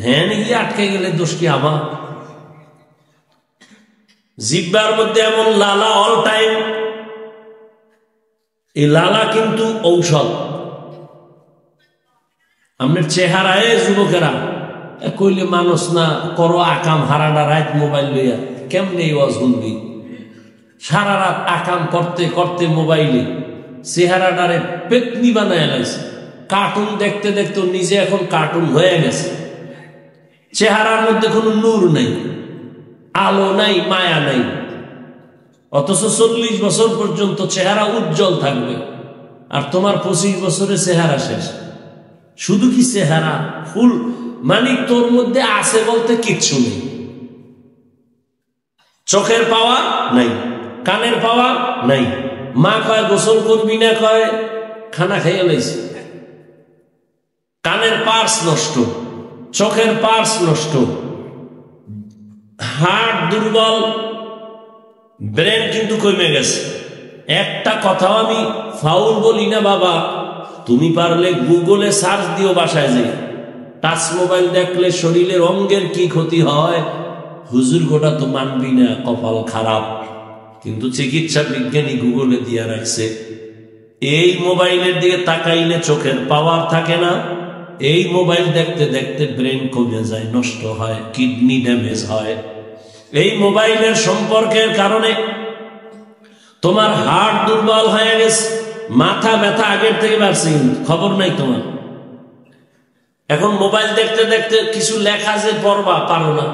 হ্যাঁ গিয়ে আটকে গেলে দোষ কি আমার? জিহ্বার মধ্যে এমন লালা অল টাইম। এই লালা কিন্তু ঔষধ। আপনার চেহারায় যুবকেরা কইলে মানুষ না করো আকাম হারাডা রাত মোবাইল লইয়া কেমনে ওয়াজ শুনবি? সারা রাত আকাম করতে করতে মোবাইলে চেহারাটারে পেতনি বানায় লাইছে। কার্টুন দেখতে দেখতে নিজে এখন কার্টুন হয়ে গেছে। চেহারার মধ্যে কোনো নূর নাই, আলো নাই, মায়া নাই। অথচ 40 বছর পর্যন্ত চেহারা উজ্জ্বল থাকবে, আর তোমার 25 বছরে চেহারা শেষ। শুধু কি চেহারা ফুল, মানে তোর মধ্যে আছে বলতে কিচ্ছু নেই। চোখের পাওয়া নাই, কানের পাওয়া নাই। মা কয় গোসল করবি না, কয় খানা খাইয়া লাইছে। কানের পার্স নষ্ট, চোখের পার্স নষ্ট, হার্ট দুর্বল, ব্রেন কিন্তু কমে গেছে। একটা কথাও আমি ফাউল বলি না বাবা, তুমি পারলে গুগলে সার্চ দিও বাসায় যে টাচ মোবাইল দেখলে শরীরের অঙ্গের কি ক্ষতি হয়। হুজুর গোটা তো মানবি না, কপাল খারাপ, কিন্তু চিকিৎসা বিজ্ঞানী গুগলে দিয়া রাখছে। এই মোবাইলের দিকে তাকাইলে চোখের পাওয়ার থাকে না, এই মোবাইল দেখতে দেখতে ব্রেন কমে যায়, নষ্ট হয়, কিডনি ড্যামেজ হয়। এই মোবাইলের সম্পর্কের কারণে তোমার হার্ট দুর্বল হয়ে গেছে, মাথা ব্যথা আগের থেকে বাড়ছে, খবর নাই তোমার। এখন মোবাইল দেখতে দেখতে কিছু লেখা যে পড়বা পারো না,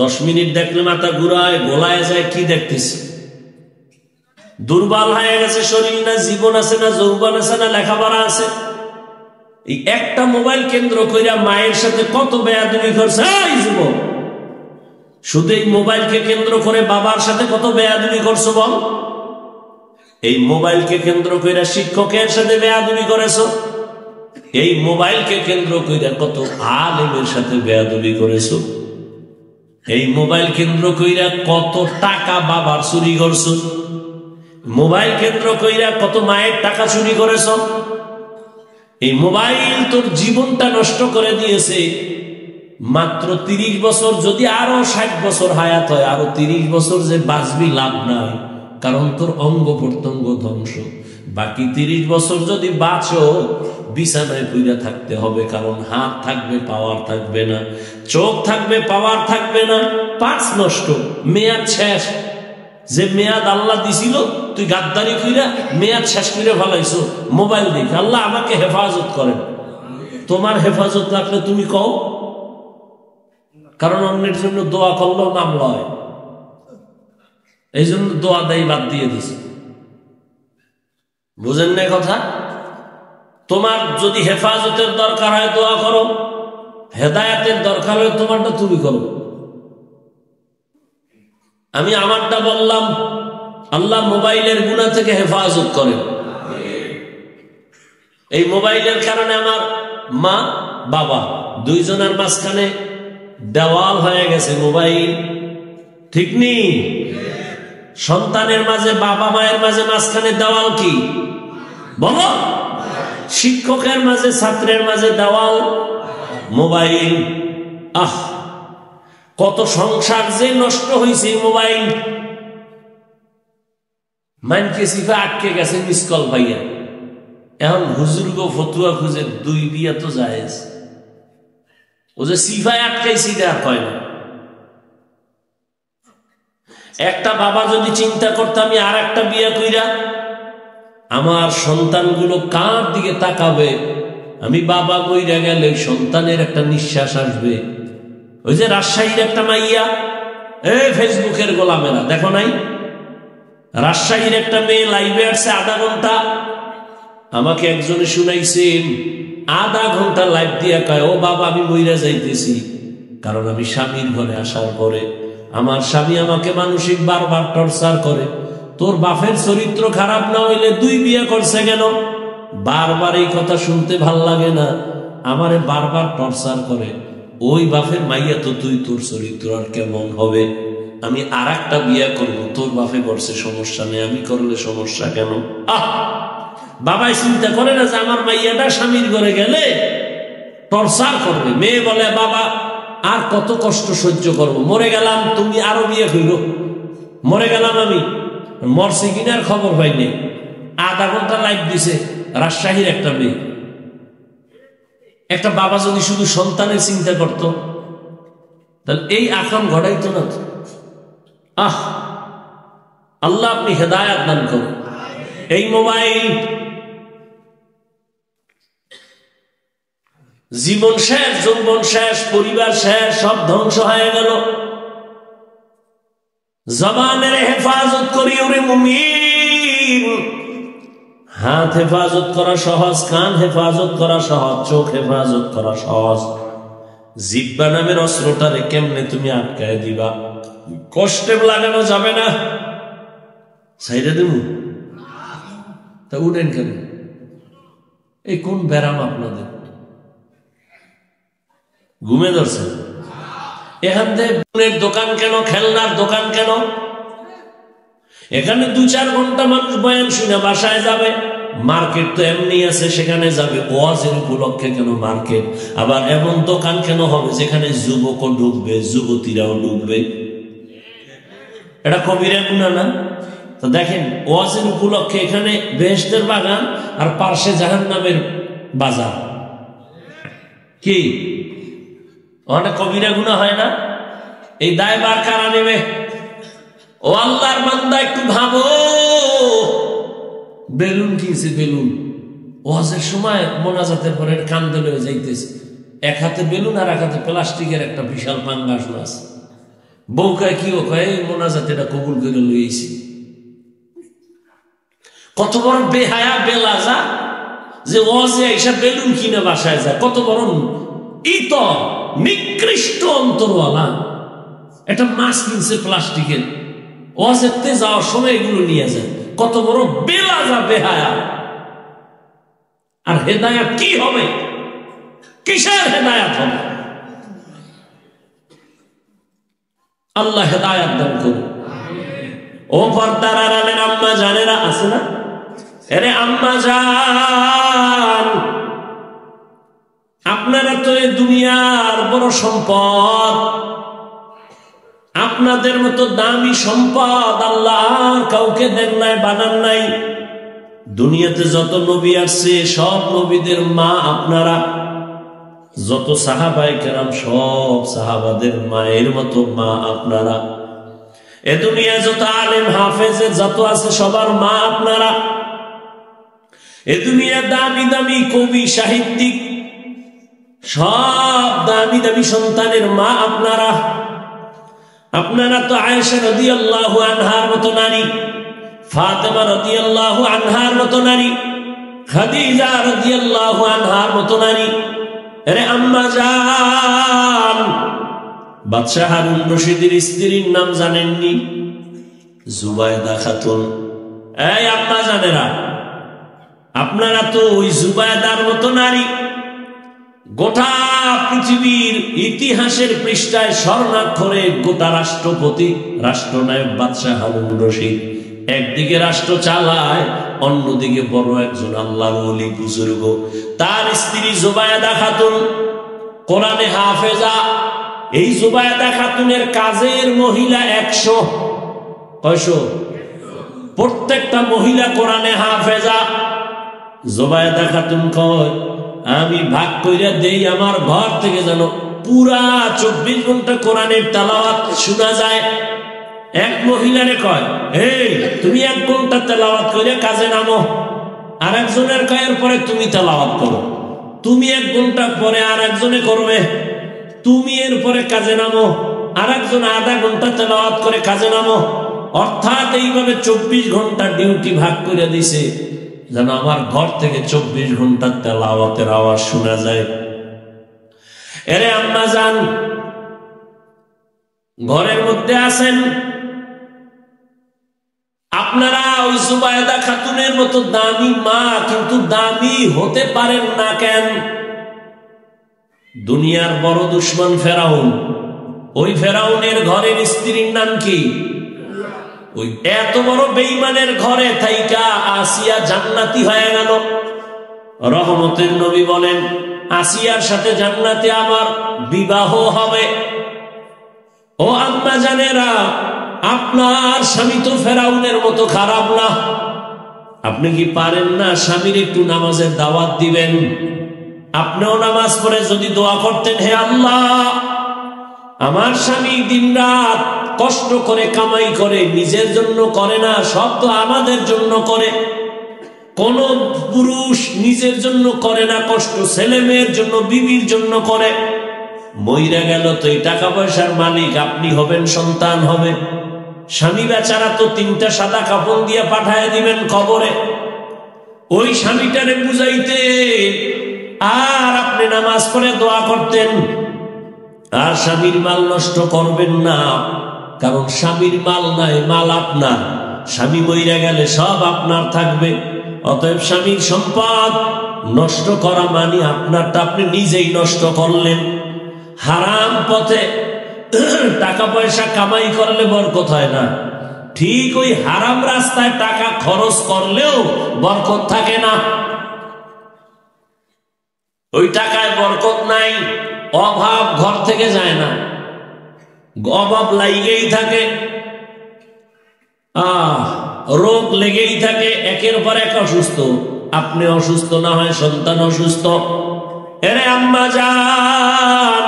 10 মিনিট দেখলে মাথা ঘুরায়, গোলায় যায়, কি দেখতেছি। দুর্বল হয়ে গেছে শরীর, না জীবন আছে, না যৌবন আছে, না লেখাপড়া আছে। এই একটা মোবাইল কেন্দ্র কইরা মায়ের সাথে কত বেয়াদবি করছে এই যুবক। শুধু এই মোবাইলকে কেন্দ্র করে বাবার সাথে কত বেয়াদবি করছো বল। এই মোবাইলকে কেন্দ্র কইরা শিক্ষকের সাথে বেয়াদবি করেছো। এই মোবাইলকে কেন্দ্র কইরা কত আলেমের সাথে বেয়াদবি করেছো। এই মোবাইল কেন্দ্র কইরা কত টাকা বাবার চুরি করছো। মোবাইল কেন্দ্র কইরা কত মায়ের টাকা চুরি করেছ। এই মোবাইল তোর জীবনটা নষ্ট করে দিয়েছে। মাত্র 30 বছর, যদি আরো 60 বছর হায়াত হয়, আরো 30 বছর যে বাঁচবি লাভ নাই, কারণ তোর অঙ্গ প্রত্যঙ্গ ধ্বংস। বাকি 30 বছর যদি বাঁচো, বিছানায় পইরা থাকতে হবে, কারণ হাত থাকবে, পাওয়ার থাকবে না, চোখ থাকবে, পাওয়ার থাকবে না, পাঁচ নষ্ট, মেয়াদ শেষ। যে মেয়াদ আল্লাহ দিছিল, তুই গাদ্দারি কইরা মেয়াদ শেষ করে ফেলাইছো মোবাইল দেখে। আল্লাহ আমাকে হেফাজত করেন। তোমার হেফাজত রাখলে তুমি কও, কারণ অন্যের জন্য দোয়া করলেও মামলা হয়, এই জন্য দোয়া দেয় বাদ দিয়ে দিছে। বুঝেন না কথা? তোমার যদি হেফাজতের দরকার হয় দোয়া করো, হেদায়েতের দরকার হয় তোমারটা তুমি করো। আমি আমারটা বললাম, আল্লাহ মোবাইলের গুনাহ থেকে হেফাজত করেন। এই মোবাইলের কারণে আমার মা বাবা দুইজনের মাঝখানে দেওয়াল হয়ে গেছে মোবাইল, ঠিক নেই? সন্তানের মাঝে, বাবা মায়ের মাঝে মাঝখানে দেওয়াল কি বলো? শিক্ষকের মাঝে, ছাত্রের মাঝে দেওয়াল মোবাইল। আহ, কত সংসার যে নষ্ট হয়েছে মোবাইল। মানকে সিফা আটকে গেছে মিস কল পাইয়া, এখন হুজুর গো ফতুয়া খুঁজে 2 বিয়া তো জায়েজ। ও যে সিফায় আটকাইছি আর কয় না। একটা বাবা যদি চিন্তা করতে আমি আর একটা বিয়া কইরা আমার সন্তানগুলো কার দিকে তাকাবে, আমি বাবা কইরা গেলে সন্তানের একটা নিঃশ্বাস আসবে। ওই যে রাজশাহীর একটা মাইয়া, ফেসবুকের গোলামেরা দেখো নাই? রাজশাহীর একটা মেয়ে লাইভে আসছে আধা ঘন্টা। আমাকে একজনে শুনাইছেন, আধা ঘন্টা লাইভ দিয়া কয়, ও বাবা আমি মইরা যাইতেছি, কারণ আমি স্বামীর ঘরে আসার পরে আমার স্বামী আমাকে মানসিক বারবার টর্চার করে। তোর বাপের চরিত্র খারাপ না হইলে 2 বিয়ে করছে কেন? বারবার এই কথা শুনতে ভাল লাগে না, আমারে বারবার টর্চার করে। ওই বাপের মাইয়া তো তুই, তোর চরিত্র আর কেমন হবে? আমি আর একটা বিয়ে করবো, তোর বাপে করছে সমস্যা নেই, আমি করলে সমস্যা কেন? আহ, বাবাই চিন্তা করে না যে আমার মাইয়াটা স্বামীর ঘরে গেলে টর্চার করবে। মেয়ে বলে বাবা আর কত কষ্ট সহ্য করবো, মরে গেলাম, তুমি আরো বিয়ে হইল। মরে গেলাম আমি, মরছি কিনার খবর পাইনি। আধা ঘন্টা লাইভ দিছে রাজশাহীর একটা মেয়ে। একটা বাবা যদি শুধু সন্তানের চিন্তা করত, তাহলে এই আকাম ঘটাইতো না। আল্লাহ আপনি হেদায়াত দান করুন। এই মোবাইল জীবন শেষ, যৌবন শেষ, পরিবার শেষ, সব ধ্বংস হয়ে গেল। জবানের হেফাজত করি ওরে মুমিন। হাত হেফাজত করা সহজ, কান হেফাজত করা সহজ, চোখ হেফাজত করা সহজ। জিহ্বা নামের অস্ত্রটারে কেমনে তুমি আটকায় দিবা? কষ্টে লাগানো যাবে না, সাইডে দেব। তা উঠেন কেন? এই কোন ব্যারাম আপনাদের? ঘুমে ধরছেন? এখান থেকে দোকান কেন, খেলনার দোকান কেন? এখানে 2-4 ঘন্টা মানুষ বয়ান শুনে বাসায় যাবে। মার্কেট তো এমনি আছে, সেখানে যাবে। ওয়াজের উপলক্ষে কেন মার্কেট? আবার এমন দোকান কেন হবে যেখানে যুবকও ঢুকবে, যুবতীরাও ঢুকবে? এটা কবিরা গুনাহ না? তো দেখেন, ওয়াজের উপলক্ষে এখানে বেহেশতের বাগান আর পার্শ্বে জাহান্নামের বাজার। কি অনেক কবিরা গুনাহ হয় না? এই দায়ভার কারা নেবে? ও আল্লাহর বান্দা, একটু ভাবো। বেলুন কিনছে, বেলুন ওয়াজের সময় মোনাজাতের পরে কান্দে লয়ে যাইতেছে। এক হাতে বেলুন আর এক হাতে প্লাস্টিকের একটা বিশাল পাঙ্গাস মাছ। বউ কয়, কি ও কয়, মোনাজাত এটা কবুল করে লইছি। কত বড় বেহায়া বেলাজা যে ওয়াজে এসে বেলুন কিনে বাসায় যায়। কত বড় ইতর নিকৃষ্ট অন্তরওয়ালা। একটা মাছ কিনছে প্লাস্টিকের, ওয়াজেতে যাওয়ার সময় এগুলো নিয়ে যায়। কত বড় বেলাজা, বেহায়া। আর হেদায়াত কি হবে? কিসের হেদায়াত হবে? আল্লাহ হেদায়াত দান করুন। ও পর্দার আড়ালের আম্মা জানেরা আছে না? আরে আম্মা জান, আপনারা তো এই দুনিয়ার বড় সম্পদ। আপনাদের মতো দামি সম্পদ আল্লাহ আর কাউকে দেন নাই, বানান নাই। দুনিয়াতে যত নবী আসছে সব নবীদের মা আপনারা। যত সাহাবায়ে কেরাম সব সাহাবাদের মায়ের মতো মা আপনারা। এ দুনিয়া যত আলেম হাফেজ যত আছে সবার মা আপনারা। এ দুনিয়া দামি দামি কবি সাহিত্যিক সব দামি দামি সন্তানের মা আপনারা। আপনারা তো আয়েশা রাদিয়াল্লাহু আনহার মতো নারী, ফাতেমা রাদিয়াল্লাহু আনহার মতো নারী, খাদিজা রাদিয়াল্লাহু আনহার মতো নারী। আরে আম্মা জান, বাদশাহ হারুন রশিদের স্ত্রীর নাম জানেননি? জুবায়দা খাতুন। এই আম্মা জানেরা, আপনারা তো ওই জুবায়দার মতো নারী। গোটা পৃথিবীর ইতিহাসের পৃষ্ঠায় স্বর্ণাক্ষরে গোটা রাষ্ট্রপতি, রাষ্ট্রনায়ক বাদশাহ হারুন রশিদ একদিকে রাষ্ট্র চালায়, অন্যদিকে বড় একজন আল্লাহর ওলি বুজুর্গ। তার স্ত্রী জুবায়দা খাতুন কোরআনে হাফেজা। এই জুবায়দা খাতুনের কাজের মহিলা 100। কয়শো? প্রত্যেকটা মহিলা কোরআনে হাফেজা। জুবায়দা খাতুন কয়, আমি ভাগ কইরা দেই আমার ঘর থেকে যেন পুরা 24 ঘন্টা কোরআনের তেলাওয়াত শোনা যায়। এক মহিলারে কয়, এই তুমি 1 ঘন্টা তেলাওয়াত করে কাজে নামো। আর একজনের কয়ের পরে তুমি তেলাওয়াত করো। তুমি 1 ঘন্টা পরে আর একজনে করবে। তুমি এর পরে কাজে নামো। আর একজন আধা ঘন্টা তেলাওয়াত করে কাজে নামো। অর্থাৎ এইভাবে 24 ঘন্টা ডিউটি ভাগ করে দিছে যেন আমার ঘর থেকে 24 ঘন্টা তেলাওয়াতের আওয়াজ শোনা যায়। এরে আম্মা জান, ঘরের মধ্যে আছেন আপনারা ওই জুবায়দা খাতুনের মতো দামি মা, কিন্তু দামি হতে পারেন না কেন? দুনিয়ার বড় দুশমন ফেরাউন। ওই ফেরাউনের ঘরের স্ত্রীর নাম কি? ওই এত বড় বেঈমানের ঘরে থাইকা আসিয়া জান্নাতি হয়ে গেল। রহমতের নবী বলেন, আসিয়ার সাথে জান্নাতে আমার বিবাহ হবে। ও আম্মা জানেরা, আপনার স্বামী তো ফেরাউনের মতো খারাপ না। আপনি কি পারেন না স্বামীর একটু নামাজের দাওয়াত দিবেন? আপনিও নামাজ পড়ে যদি দোয়া করতেন, হে আল্লাহ, আমার স্বামী দিনরাত কষ্ট করে কামাই করে, নিজের জন্য করে না, সব তো আমাদের জন্য করে। কোন পুরুষ নিজের জন্য করে না কষ্ট, ছেলে মেয়ের জন্য, বিবির জন্য করে। মইরা গেল তো এই টাকা পয়সার মালিক আপনি হবেন, সন্তান হবে। স্বামী বেচারা তো 3টা সাদা কাপড় দিয়ে পাঠায় দিবেন কবরে। ওই স্বামীটারে বুঝাইতে আর আপনি নামাজ পড়ে দোয়া করতেন। আর স্বামীর মাল নষ্ট করবেন না, কারণ স্বামীর মাল নাই, মাল আপনার। স্বামী মইরা গেলে সব আপনার থাকবে। অতএব স্বামীর সম্পদ নষ্ট করা মানে আপনারটা আপনি নিজেই নষ্ট করলেন। হারাম পথে টাকা পয়সা কামাই করলে বরকত হয় না, ঠিক ওই হারাম রাস্তায় টাকা খরচ করলেও বরকত থাকে না। ওই টাকায় বরকত নাই, অভাব ঘর থেকে যায় না, অভাব লাগেই থাকে, রোগ লেগেই থাকে, একের পর এক অসুস্থ। আপনি অসুস্থ না হয় সন্তান অসুস্থ। এরে আম্মা জান,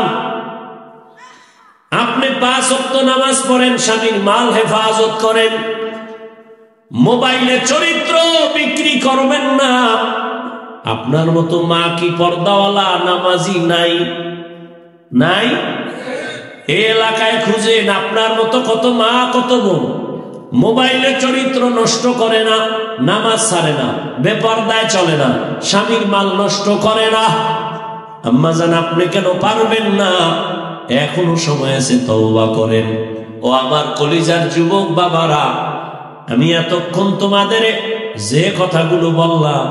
আপনি 5 ওয়াক্ত নামাজ পড়েন, স্বামীর মাল হেফাজত করেন, মোবাইলে চরিত্র বিক্রি করবেন না। আপনার মতো মা কি পর্দাওয়ালা নামাজি নাই? নাই? এই এলাকায় খুঁজেন, আপনার মতো কত মা, কত বোন মোবাইলে চরিত্র নষ্ট করে না, নামাজ ছাড়ে না, বেপরদায় চলে না, স্বামীর মাল নষ্ট করে না। আম্মা জান, আপনি কেন পারবেন না? এখনো সময় আছে, তওবা করেন। ও আমার কলিজার যুবক বাবারা, আমি এতক্ষণ তোমাদের যে কথাগুলো বললাম,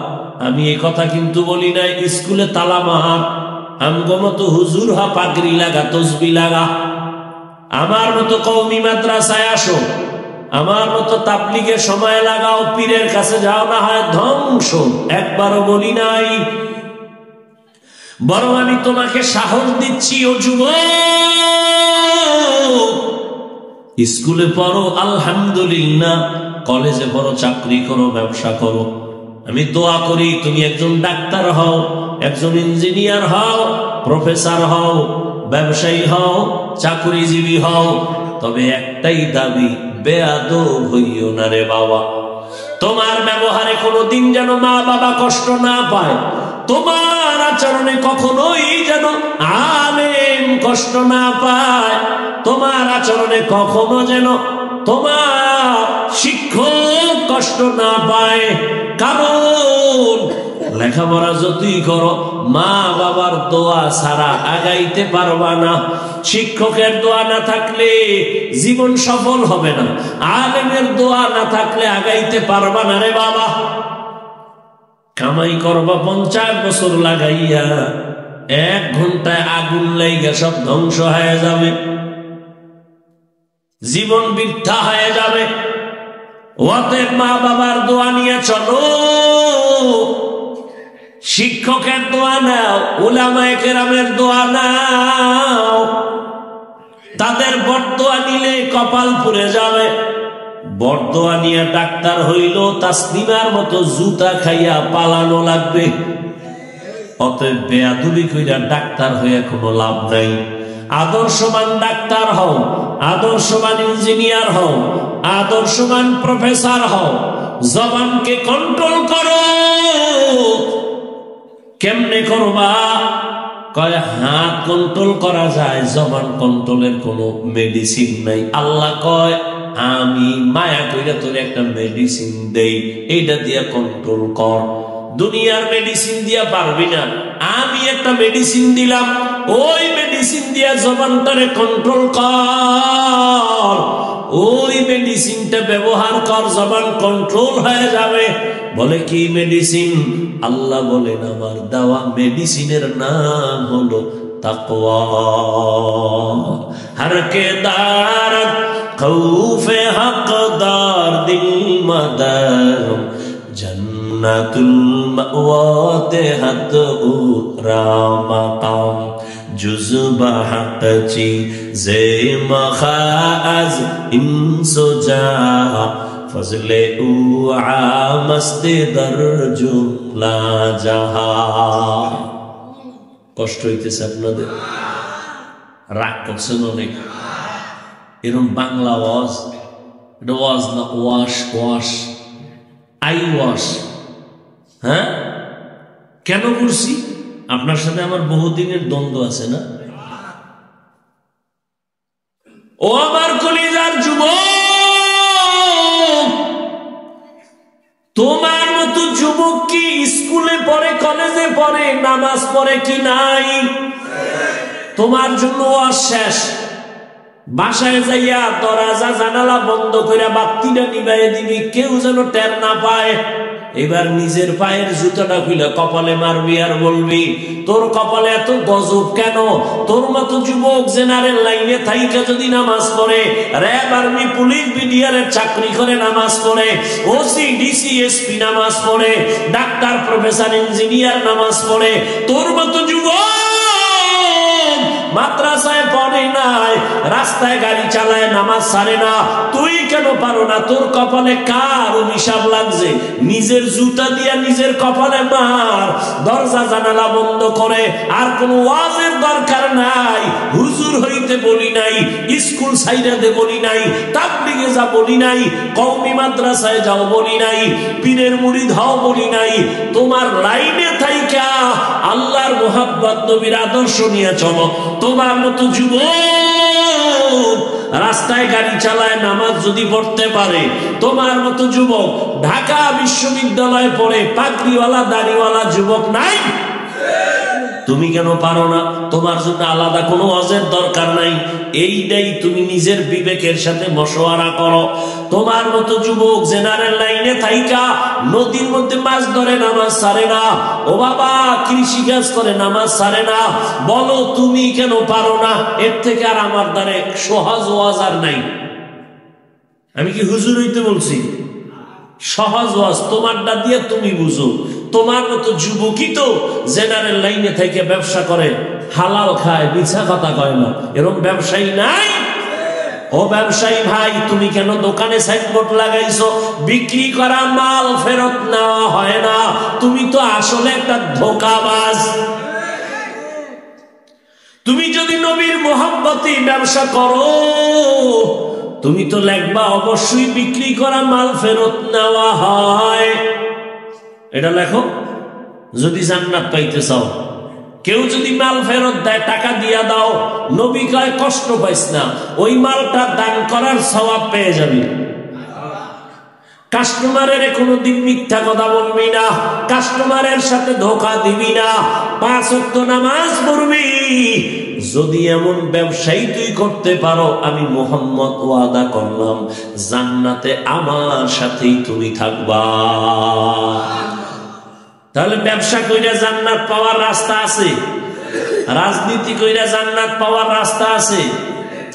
আমি এই কথা কিন্তু বলি নাই স্কুলে তালা মার, আমগো মতো হুজুর হা, পাগড়ি লাগা, তসবি লাগা, আমার মতো কওমি মাদ্রাসায় আসো, আমার মতো তাবলিগে সময় লাগাও, পীরের কাছে যাও, না হয় ধ্বংস। একবারও বলি নাই। বরং আমি তোমাকে সাহস দিচ্ছি, ও যুবক, স্কুলে পড়ো আলহামদুলিল্লাহ, কলেজে পড়ো, চাকরি করো, ব্যবসা করো। আমি দোয়া করি তুমি একজন ডাক্তার হও, একজন ইঞ্জিনিয়ার হও, প্রফেসর হও, ব্যবসায়ী হও, চাকরিজীবী হও। তবে একটাই দাবি, বেয়াদব হইও না রে বাবা। তোমার ব্যবহারে কোনোদিন যেন মা বাবা কষ্ট না পায়, তোমার আচরণে কখনোই যেন আলেম কষ্ট না পায়, তোমার আচরণে কখনো যেন তোমার শিক্ষক কষ্ট না পায়। কারণ লেখাপড়া যতই করো, মা বাবার দোয়া ছাড়া আগাইতে পারবা না। শিক্ষকের দোয়া না থাকলে জীবন সফল হবে না, আলেমের দোয়া না থাকলে আগাইতে পারবা না রে বাবা। কামাই করবা 50 বছর লাগাইয়া, 1 ঘন্টায় আগুন লাইগা সব ধ্বংস হয়ে যাবে, জীবন বৃথা হয়ে যাবে। অতএব মা বাবার দোয়া নিয়ে চলো, শিক্ষকের দোয়া নাও, উলামায়ে কেরামের দোয়া নাও। তাদের বরদোয়া নিলে কপাল পুড়ে যাবে। বরদোয়া নিয়ে ডাক্তার হইল, তাসলিমার মতো জুতা খাইয়া পালানো লাগবে। অতএব বেয়াদবি কইরা ডাক্তার হইয়া কোনো লাভ নাই। আদর্শবান ডাক্তার হও, আদর্শবান ইঞ্জিনিয়ার হও, আদর্শবান প্রফেসর হও। জবানকে কন্ট্রোল করো। কেমনে করবা? কয় হাত কন্ট্রোল করা যায়, জবান কন্ট্রোলের কোনো মেডিসিন নাই। আল্লাহ কয় আমি মায়া কইরা তোর একটা মেডিসিন দেই, এইটা দিয়া কন্ট্রোল কর। দুনিয়ার মেডিসিন দিয়া পারবি না, আমি একটা মেডিসিন দিলাম, ওই মেডিসিন দিয়া জবানটারে কন্ট্রোল কর। ওই মেডিসিনটা ব্যবহার কর, জবান কন্ট্রোল হয়ে যাবে। বলে কি মেডিসিন? আল্লাহ বলেন আমার দেওয়া মেডিসিনের নাম হলো তাকওয়া। हर के दारत खौफे हकदार दिल मदर जन्नतुल मअवाते हत उरा मकाम जुज़बा हक़ची ज़े मखाज़ इंसो जा फज़ले उआ मस्ते दर जुमला जहा। কষ্ট হইতেছে আপনাদের? রাগ করছেন অনেক? এরকম বাংলা ওয়াজ, এটা ওয়াজ না, ওয়াশ ওয়াশ, আই ওয়াশ। হ্যাঁ, কেন করছি? আপনার সাথে আমার বহুদিনের দ্বন্দ্ব আছে না? ও আমার কলিজার যুবক, তোমার মতো যুবক কি স্কুলে পড়ে, কলেজে পড়ে, নামাজ পড়ে কি নাই? তোমার জন্য ওয়াজ শেষ। বাসায় যাইয়া দরজা জানালা বন্ধ করে বাতিটা নিভাইয়া দিবি, কেউ যেন টের না পায়। এবার নিজের পায়ের জুতাটা খুলে কপালে মারবি আর বলবি, তোর কপালে এত গজব কেন? তোর মতো যুবক জেনারেল লাইনে থাইকা যদি নামাজ পড়ে, র্যাব আর্মি পুলিশ বিডিআরের চাকরি করে নামাজ পড়ে, ওসি ডিসি এসপি নামাজ পড়ে, ডাক্তার প্রফেসর ইঞ্জিনিয়ার নামাজ পড়ে, তোর মতো যুবক মাদ্রাসায় পড়ে নাই, রাস্তায় গাড়ি চালায়, নামাজ ছাড়ে না, তুই কেন পারো না? তোর কপালে কার অভিশাপ লাগছে? নিজের জুতা দিয়া নিজের কপালে মার। দরজা জানালা বন্ধ করে। আর কোন ওয়াজের দরকার নাই। হুজুর হইতে বলি নাই, স্কুল সাইডাতে বলি নাই, তাবলিগে যা বলি নাই, কওমি মাদ্রাসায় যাও বলি নাই, পীরের মুরিদ হও বলি নাই। তোমার লাইনে থাইকা আল্লাহর মোহাব্বত নবীর আদর্শ নিয়ে চলো। তোমার মতো যুবক রাস্তায় গাড়ি চালায়, নামাজ যদি পড়তে পারে, তোমার মতো যুবক ঢাকা বিশ্ববিদ্যালয়ে পড়ে, পাগড়িওয়ালা দাড়িওয়ালা যুবক নাই? তুমি কেন পারো না? তোমার জন্য আলাদা কোনো ওয়াজের দরকার নাই। এইটাই তুমি নিজের বিবেকের সাথে মশওয়ারা করো। তোমার মতো যুবক জেনারেল লাইনে থাইকা নদীর মধ্যে মাছ ধরে, নামাজ ছাড়ে না। ও বাবা, কৃষি কাজ করে, নামাজ ছাড়ে না। বলো তুমি কেন পারো না? এর থেকে আর আমার দ্বারে সহজ ওয়াজ আর নাই। আমি কি হুজুর হইতে বলছি? সহজ ওয়াজ তোমারটা দিয়ে তুমি বুঝো। তোমার মতো যুবকই তো জেনারেল লাইনে থেকে ব্যবসা করে, হালাল খায়, মিছা কথা কয় না। এরকম ব্যবসায়ী নাই? ও ব্যবসায়ী ভাই, তুমি কেন দোকানে সাইনবোর্ড লাগাইছো, বিক্রি করা মাল ফেরত নেওয়া হয় না? তুমি তো আসলে একটা ধোঁকাবাজ। তুমি যদি নবীর মোহাব্বতে ব্যবসা করো, তুমি তো লেখবা অবশ্যই বিক্রি করা মাল ফেরত নেওয়া হয়। এটা লেখো যদি জান্নাত পাইতে চাও। কেউ যদি মাল ফেরত দেয়, টাকা দিয়া দাও। নবী কয় কষ্ট পাইস না, ওই মালটা দান করার সওয়াব পেয়ে যাবি। কাস্টমারের কোনোদিন মিথ্যা কথা বলবি না, কাস্টমারের সাথে ধোঁকা দিবি না, 5 ওয়াক্ত নামাজ পড়বি। যদি এমন ব্যবসায়ী তুই করতে পারো, আমি মুহাম্মদ ওয়াদা করলাম জান্নাতে আমার সাথেই তুমি থাকবা। তাহলে ব্যবসা কইরা জান্নাত পাওয়ার রাস্তা আছে, রাজনীতি কইরা জান্নাত পাওয়ার রাস্তা আছে,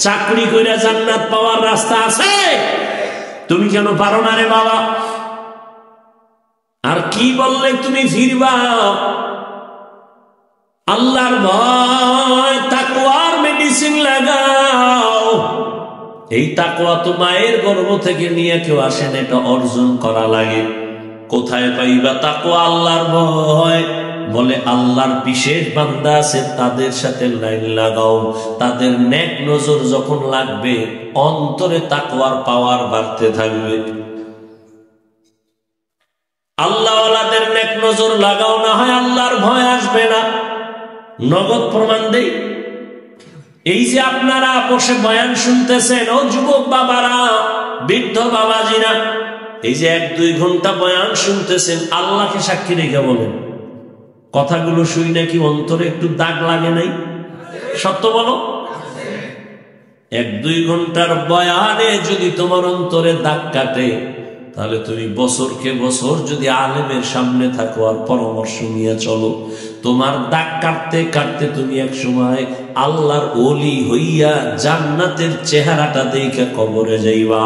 চাকরি কইরা জান্নাত পাওয়ার রাস্তা আছে। তুমি কেন পারো না রে বাবা? আর কি বললে তুমি ফিরবা? আল্লাহর ভয়, তাকওয়ার মেডিসিন লাগাও। এই তাকওয়া তো মায়ের গর্ভ থেকে নিয়ে কেউ আসেন, এটা অর্জন করা লাগে। কোথায় পাইবা তাকওয়া? আল্লাহর ভয়। বলে আল্লাহর বিশেষ বান্দা আছে, তাদের সাথে লাইন লাগাও। তাদের নেক নজর যখন লাগবে, অন্তরে তাকওয়ার পাওয়ার বাড়তে থাকবে। আল্লাহওয়ালাদের নেক নজর লাগাও, না হয় আল্লাহর ভয় আসবে না। নগদ প্রমাণ দেই। এই যে আপনারা বসে বয়ান শুনতেছেন, ও যুবক বাবারা, বৃদ্ধ বাবাজিরা, এই যে 1-2 ঘন্টা বয়ান শুনতেছেন, আল্লাহকে সাক্ষী রেখে বলেন, কথাগুলো শুই নাকি অন্তরে একটু দাগ লাগে নাই? সত্য বলো। 1-2 ঘন্টার বয়ানে যদি তোমার অন্তরে দাগ কাটে, তাহলে তুমি বছরকে বছর যদি আলেমের সামনে থাকো আর পরামর্শ নিয়ে চলো, তোমার দাগ কাটতে কাটতে তুমি এক সময় আল্লাহর ওলি হইয়া জান্নাতের চেহারাটা দেখে কবরে যাইবা।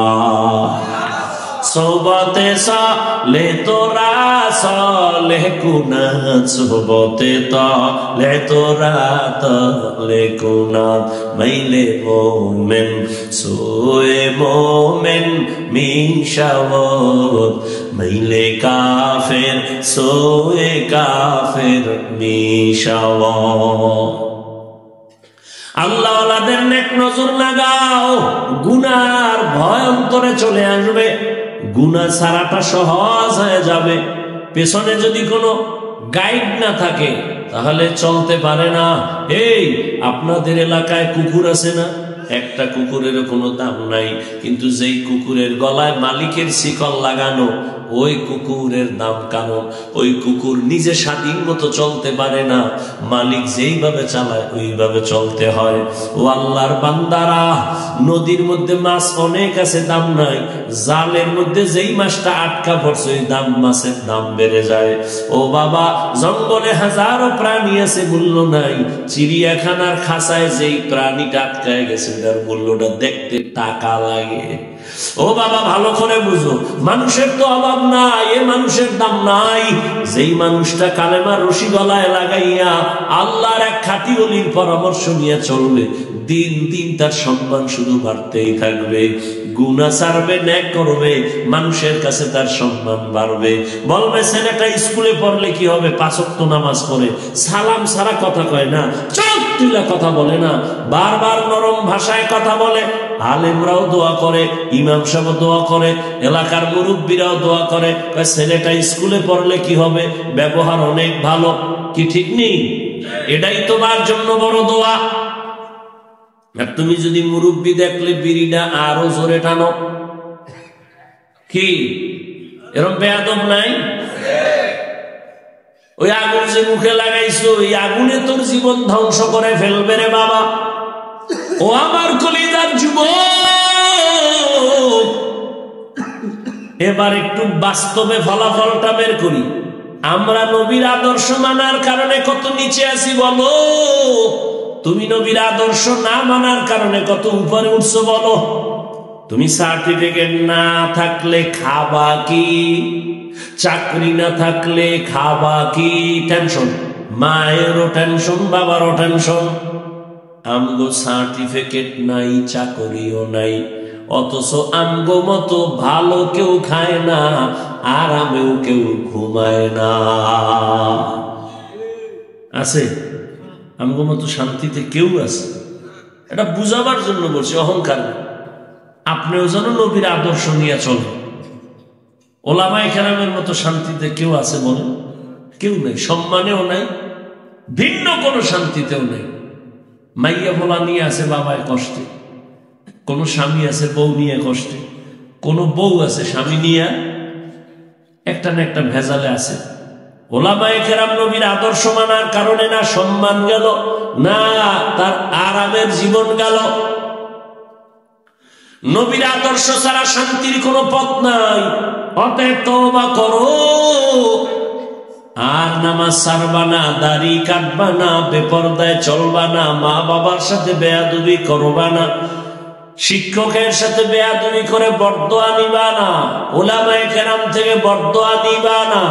সোহবতে সালে তোরা সালে কুনাত, সোহবতে তালে তোরা তালে কুনাত। মাইলে মোমেন সোয়ে মোমেন মিশাওয়াত, মাইলে কাফের সোয়ে কাফের মিশাওয়াত। আল্লাহওয়ালাদের নেক নজর লাগাও, গুনার ভয় অন্তরে চলে আসবে, গুনাহ ছাড়াটা সহজ হয়ে যাবে। পেছনে যদি কোনো গাইড না থাকে তাহলে চলতে পারে না। এই আপনাদের এলাকায় কুকুর আছে না? একটা কুকুরের কোনো দাম নাই, কিন্তু যেই কুকুরের গলায় মালিকের শিকল লাগানো ওই কুকুরের দাম। কারণ ওই কুকুর নিজে স্বাধীন মতো চলতে পারে না, মালিক যেইভাবে চালায় ওইভাবে চলতে হয়। ও আল্লাহর বান্দারা, নদীর মধ্যে মাছ অনেক আছে, দাম নাই। জালের মধ্যে যেই মাছটা আটকা পড়ছে ওই দাম, মাছের দাম বেড়ে যায়। ও বাবা, জঙ্গলে হাজারো প্রাণী আছে, মূল্য নাই। চিড়িয়াখানার খাঁচায় যেই প্রাণীটা আটকায় গেছে তার মূল্যটা দেখতে টাকা লাগে। ও বাবা, ভালো করে বুঝো, মানুষের তো অভাব নাই, এ মানুষের দাম নাই। যেই মানুষটা কালেমা রশি গলায় লাগাইয়া আল্লাহর এক খাঁটি ওলির পরামর্শ নিয়ে চলবে, দিন দিন তার সম্মান শুধু বাড়তেই থাকবে। গুনাহ ছাড়বে, নেক করবে, মানুষের কাছে তার সম্মান বাড়বে। বলবে ছেলেটা স্কুলে পড়লে কি হবে? 5 ওয়াক্ত নামাজ পড়ে, সালাম ছাড়া কথা কয় না, চট্টিলা কথা বলে না, বারবার নরম ভাষায় কথা বলে। আলেমরাও দোয়া করে, ইমাম সাহেব দোয়া করে, এলাকার মুরব্বীরাও দোয়া করে। ছেলেটা স্কুলে পড়লে কি হবে? ব্যবহার অনেক ভালো, কি ঠিক নেই? এটাই তোমার জন্য বড় দোয়া। আর তুমি যদি মুরব্বী দেখলে বিড়িটা আরো জোরে টানো, কি এরকম বেয়াদব নাই? ওই আগুন যে মুখে লাগাইছো, ওই আগুনে তোর জীবন ধ্বংস করে ফেলবে রে বাবা। ও আমার কলিজার যুবক, এবার একটু বাস্তবে ফলাফলটা বের করি। আমরা নবীর আদর্শ মানার কারণে কত নিচে আছি বলো? তুমি নবীর আদর্শ না মানার কারণে কত উপরে উঠছো বলো? তুমি সার্টিফিকেট না থাকলে খাবা কি? চাকরি না থাকলে খাবা কি? টেনশন, মায়েরও টেনশন, বাবারও টেনশন। আমগো সার্টিফিকেট নাই, চাকরিও নাই, অথচ আমগো মতো ভালো কেউ খায় না, আরামেও কেউ ঘুমায় না। আছে আমগো মতো শান্তিতে কেউ আছে? এটা বুঝাবার জন্য বলছি, অহংকার। আপনিও যেন নবীর আদর্শ নিয়ে চলেন। ওলামায়ে কেরামের মতো শান্তিতে কেউ আছে বলেন? কেউ নেই। সম্মানেও নাই, ভিন্ন কোনো শান্তিতেও নেই। মাইয়া বলা নিয়ে আছে বাবায় কষ্টে, কোন স্বামী আছে বউ নিয়ে কষ্টে, কোন বউ আছে স্বামী নিয়ে একটা না একটা ভেজালে আছে। ওলামায়ে কেরাম নবীর আদর্শ মানার কারণে না সম্মান গেল, না তার আরামের জীবন গেল। নবীর আদর্শ ছাড়া শান্তির কোনো পথ নাই। অতএব তওবা করো, আর নামাজ ছাড়বা না, দাড়ি কাটবা না, বেপরদায় চলবা না, মা বাবার সাথে বেয়াদবি করবা না, শিক্ষকের সাথে বেয়াদবি করে বরদোয়া নিবা না, উলামায়ে কেরাম থেকে বরদোয়া নিবা না।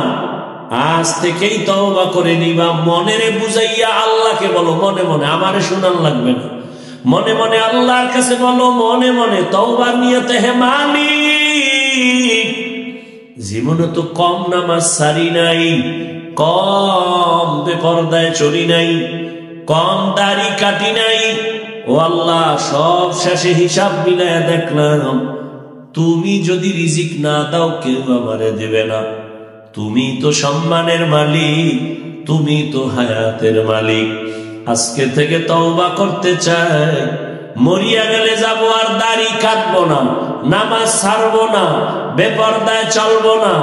আজ থেকেই তওবা করে নিবা। মনেরে বুঝাইয়া আল্লাহকে বলো, মনে মনে, আমারে শোনান লাগবে না, মনে মনে আল্লাহর কাছে বলো, মনে মনে তওবার নিয়তে, হে মালিক, জীবনে তো কম নামাজ সারি নাই, কম বেপরদায় চলি নাই, কম দাড়ি কাটি নাই। ও আল্লাহ, সব শেষে হিসাব মিলায়া দেখলাম তুমি যদি রিজিক না দাও কেউ আমারে দেবে না। তুমি তো সম্মানের মালিক, তুমি তো হায়াতের মালিক। আজকে থেকে তওবা করতে চাই, মরিয়া গেলে যাবো আর দাড়ি কাটবো না, নামাজ ছাড়বো না, বেপরদায় চলবো না,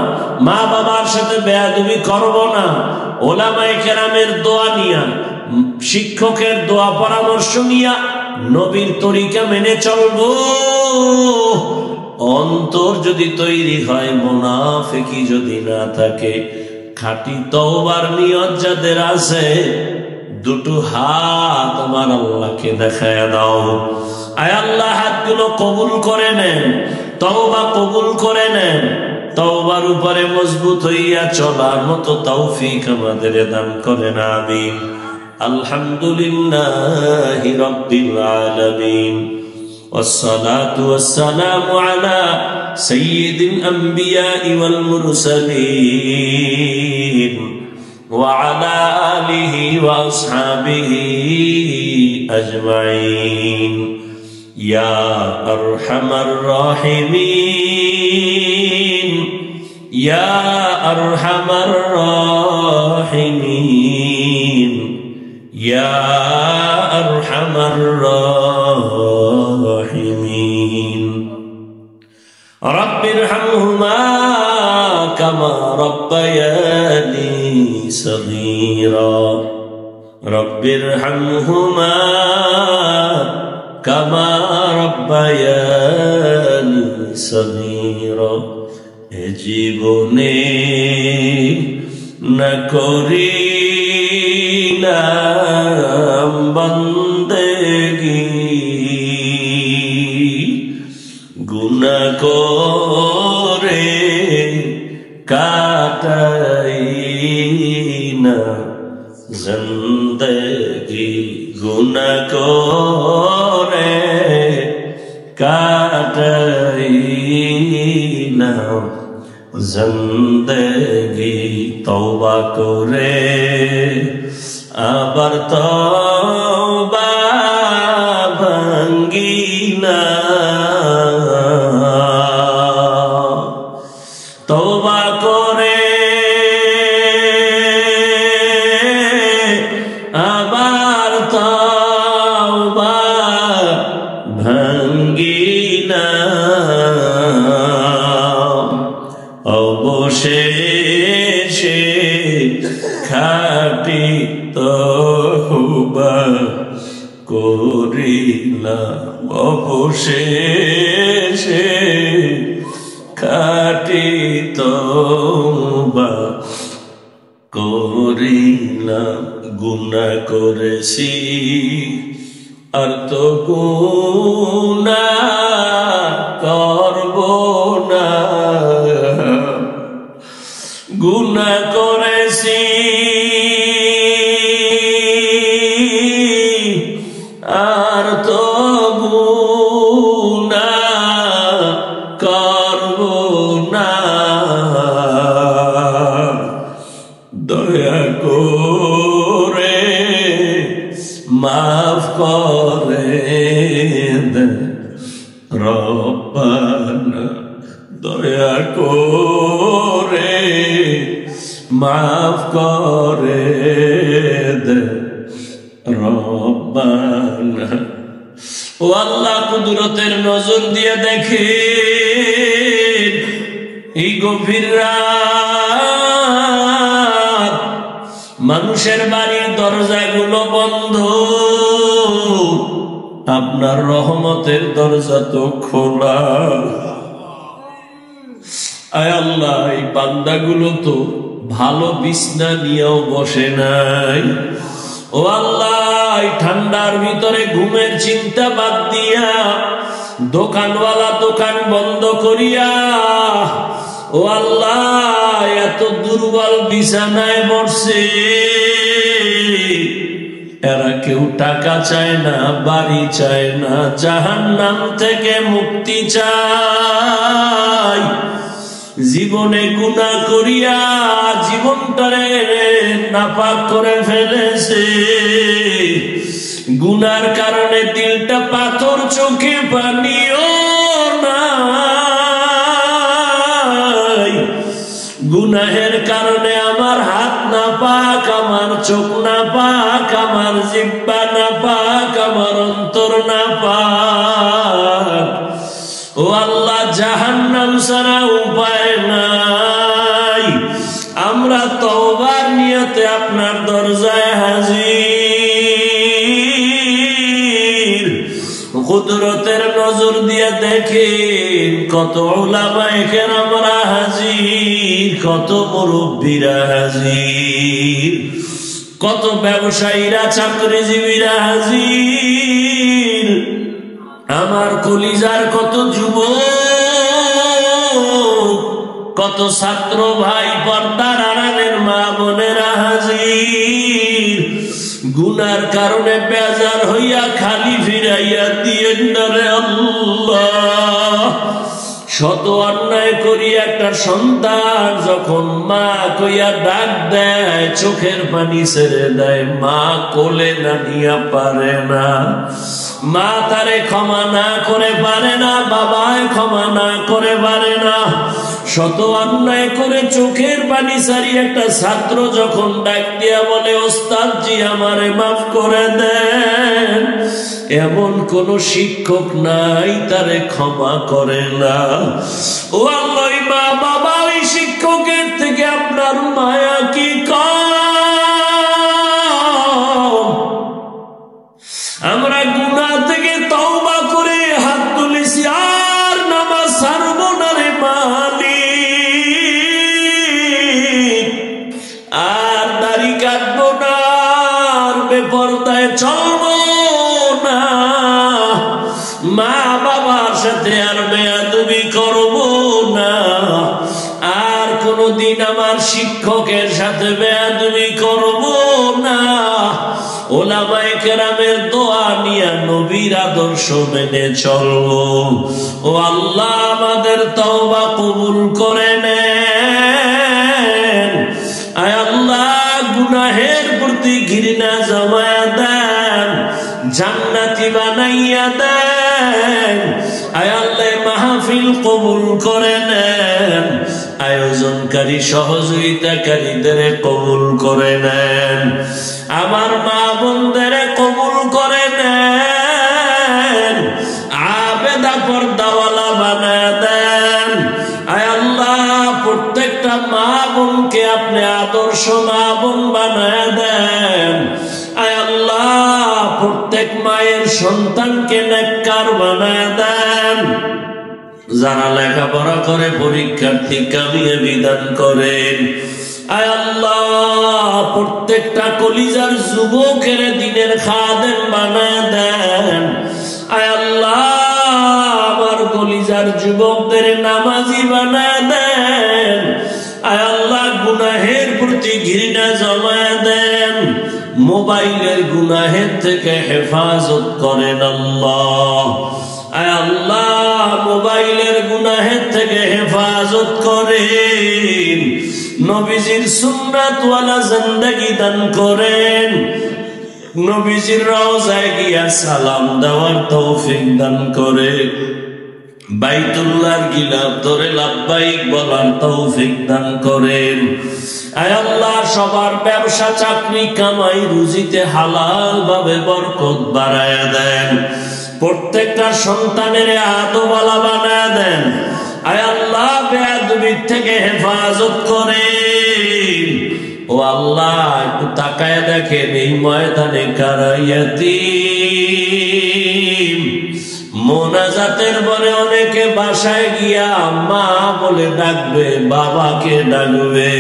মা বাবার সাথে বেয়াদবি করবো না, ওলামায়ে কেরামের দোয়া নিয়া, শিক্ষকের দোয়া পরামর্শ নিয়া নবীর তরিকা মেনে চলবো। অন্তর যদি তৈরি হয়, মুনাফিকি যদি না থাকে, খাঁটি তওবার নিয়ত যাদের আছে, দুটো হাত আমার আল্লাহকে দেখায় দাও। আয় আল্লাহ, হাত হায়াতগুলো কবুল করে নেন, তওবা কবুল করে নেন, তওবার উপরে মজবুত হইয়া চলার মতো তৌফিক আমাদের দান করেন, আমিন। আলহামদুলিল্লাহি রাব্বিল আলামিন, ওয়াসসালাতু ওয়াসসালামু আলা সাইয়্যিদিল আমবিয়া'i ওয়াল মুরসালিন ওয়া আলা আলিহি ওয়া আসহাবিহি আজমাইন। ইয়া আরহামার রাহিমিন, ইয়া আরহামার রাহিমিন, ইয়া আরহামার রাহিমিন। রব্বিরহামহুমা কামা রব্বায়ানি সগীরা, রব্বিরহামহুমা কামা রব্বায়ানি সগীরা। এ জীবনে না করিলাম বন্দেগি, গুনাহ করে কাটাই না জিন্দেগি, গুনাহ করে কাটাই না জিন্দেগি। তওবা করে আবার তওবা ভাঙ্গি না, তওবা করে আবার তওবা ভাঙ্গি না। অবশেষে খাঁটি তওবা করিলাম, অবশেষে খাঁটি তওবা করিলাম। গুনাহ করেছি আর তো গুনাহ করব না, গুনাহ করেছি আর তো গুনাহ করব না। দয়া করে মাফ করে দেন রব্বানা, দয়া করে মাফ করে দেন রব্বানা। ও আল্লাহ, কুদরতের নজর দিয়ে দেখেন এই গভীর রাত, মানুষের বাড়ির দরজাগুলো বন্ধ, আপনার রহমতের দরজা তো খোলা। আয় আল্লাহ, এই বান্দাগুলো তো ভালো বিছনা নিয়েও বসে নাই। ও আল্লাহ, এই ঠান্ডার ভিতরে ঘুমের চিন্তা বাদ দিয়া দোকানওয়ালা দোকান বন্ধ করিয়া, ও আল্লাহ, এত দুর্বল বিছানায় বসে, এরা কেউ টাকা চায় না, বাড়ি চায় না, জাহান্নাম থেকে মুক্তি চায়। জীবনে গুনাহ করিয়া জীবনটারে নাপাক করে ফেলেছে, গুনার কারণে দিলটা পাথর, চোখে পানিও নাই। গুনাহের কারণে আমার হাত না পাক, আমার চোখ না পাক, আমার জিহ্বা না পাক, আমার অন্তর না পাক। ও আল্লাহ, জাহান্নাম ছাড়া উপায় নাই। আমরা তওবার নিয়তে আপনার দরজায় হাজির। কুদরতের নজর দিয়ে দেখেন কত উলামায়ে কেরামরা হাজির, কত মুরব্বীরা হাজির, কত ব্যবসায়ীরা, চাকরিজীবীরা হাজির। আমার কলিজার কত যুবক, কত ছাত্র ভাই, পর্দার আড়ালের মা বোনেরা হাজির, গুনার কারণে বেজার হইয়া খালি ফিরাইয়া দিয়েন না রে আল্লাহ। শত অন্যায় করি একটা সন্তান যখন মা কইয়া ডাক দেয়, চোখের পানি ছেড়ে দেয়, মা কোলে না নিয়া পারে না, মা তারে ক্ষমা না করে পারে না, বাবায় ক্ষমা না করে পারে না। শত অন্যায় করে চোখের পানি ছাড়ি একটা ছাত্র যখন ডাক দিয়া বলে, ওস্তাদ জি আমারে মাফ করে দেন, এমন কোন শিক্ষক নাই তারে ক্ষমা করে না। ও আল্লাহ, মা বাবা ওই শিক্ষকের থেকে আপনার মায়া কি কম? আমরা গুনাহ থেকে তওবা করে হাত তুলেছি, আর নামাজ ছাড়বো না রে মালিক, আর দাড়ি কাটবো না, আর বেপরদায় চলবো না, মা বাবার সাথে আর বেয়াদবি করবো না, আর কোনদিন আমার শিক্ষকের সাথে বেয়াদবি করবো না। ওলামায়ে কেরামের দোয়া নিয়ে নবীর আদর্শ মেনে চলবো। ও আল্লাহ, আমাদের তওবা কবুল করে নেন। আয় আল্লাহ, গুনাহের প্রতি ঘৃণা জমায়া দেন, জান্নাতি বানাইয়া দেন। আয় আল্লাহ, মাহফিল কবুল করে নেন, আয়োজনকারী সহযোগিতাকারীদের কবুল করে নেন, আমার মা বোনদের কবুল করে নেন, আবেদা পর্দাওয়ালা বানায় দেন। আয় আল্লাহ, প্রত্যেকটা মা বোনকে আপনি আদর্শ মা বোন বানায় দেন। আয় আল্লাহ, প্রত্যেক মায়ের সন্তানকে নেককার বানায় দেন। যারা লেখাপড়া করে পরীক্ষার্থী কামিয়াবি দান করেন। আয় আল্লাহ, প্রত্যেকটা কলিজার যুবকের দিনের খাদেম বানায় দেন। আয় আল্লাহ, আমার কলিজার যুবকদের নামাজি বানায় দেন। আয় আল্লাহ, গুনাহের প্রতি ঘৃণা জমায় দেন, মোবাইলের গুনাহের থেকে হেফাজত করেন আল্লাহ। আয় আল্লাহ, মোবাইলের গুনাহের থেকে হেফাজত করেন, নবীজির সুন্নাতওয়ালা জিন্দেগি দান করেন, নবীজির রওজায় গিয়া সালাম দেওয়ার তৌফিক দান করেন, বাইতুল্লাহর গিলাফ ধরে লাব্বাইক বলার তৌফিক দান করেন। আয় আল্লাহ, সবার ব্যবসা চাকরি কামাই রুজিতে হালাল ভাবে বরকত বাড়ায়া দেন, প্রত্যেকটা সন্তানের আদওয়ালা বানায় দেন। আয় আল্লাহ, বেয়াদবির থেকে হেফাজত করেন। ও আল্লাহ, একটু তাকায় দেখেন এই ময়দানে কারা ইয়াতীম। মোনাজাতের বলে অনেকে বাসায় গিয়া মা বলে ডাকবে, বাবাকে ডাকবে।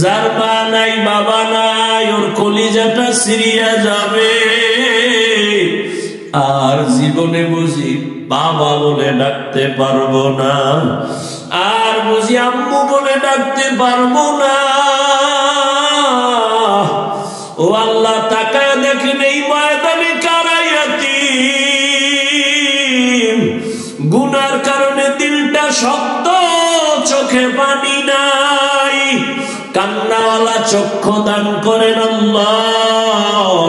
যার মা নাই বাবা নাই, ওর কলিজাটা সিরিয়া যাবে, আর জীবনে বুঝি বাবা বলে ডাকতে পারবো না, আর বুঝি আম্মু বলে ডাকতে পারবো না। ও আল্লাহ, তাকায় দেখেন এই ময়দানে কারা ইয়াতীম। গুনার কারণে দিলটা শক্ত, চোখে পানি নাই, কান্নাওয়ালা চক্ষু দান করেন আল্লাহ।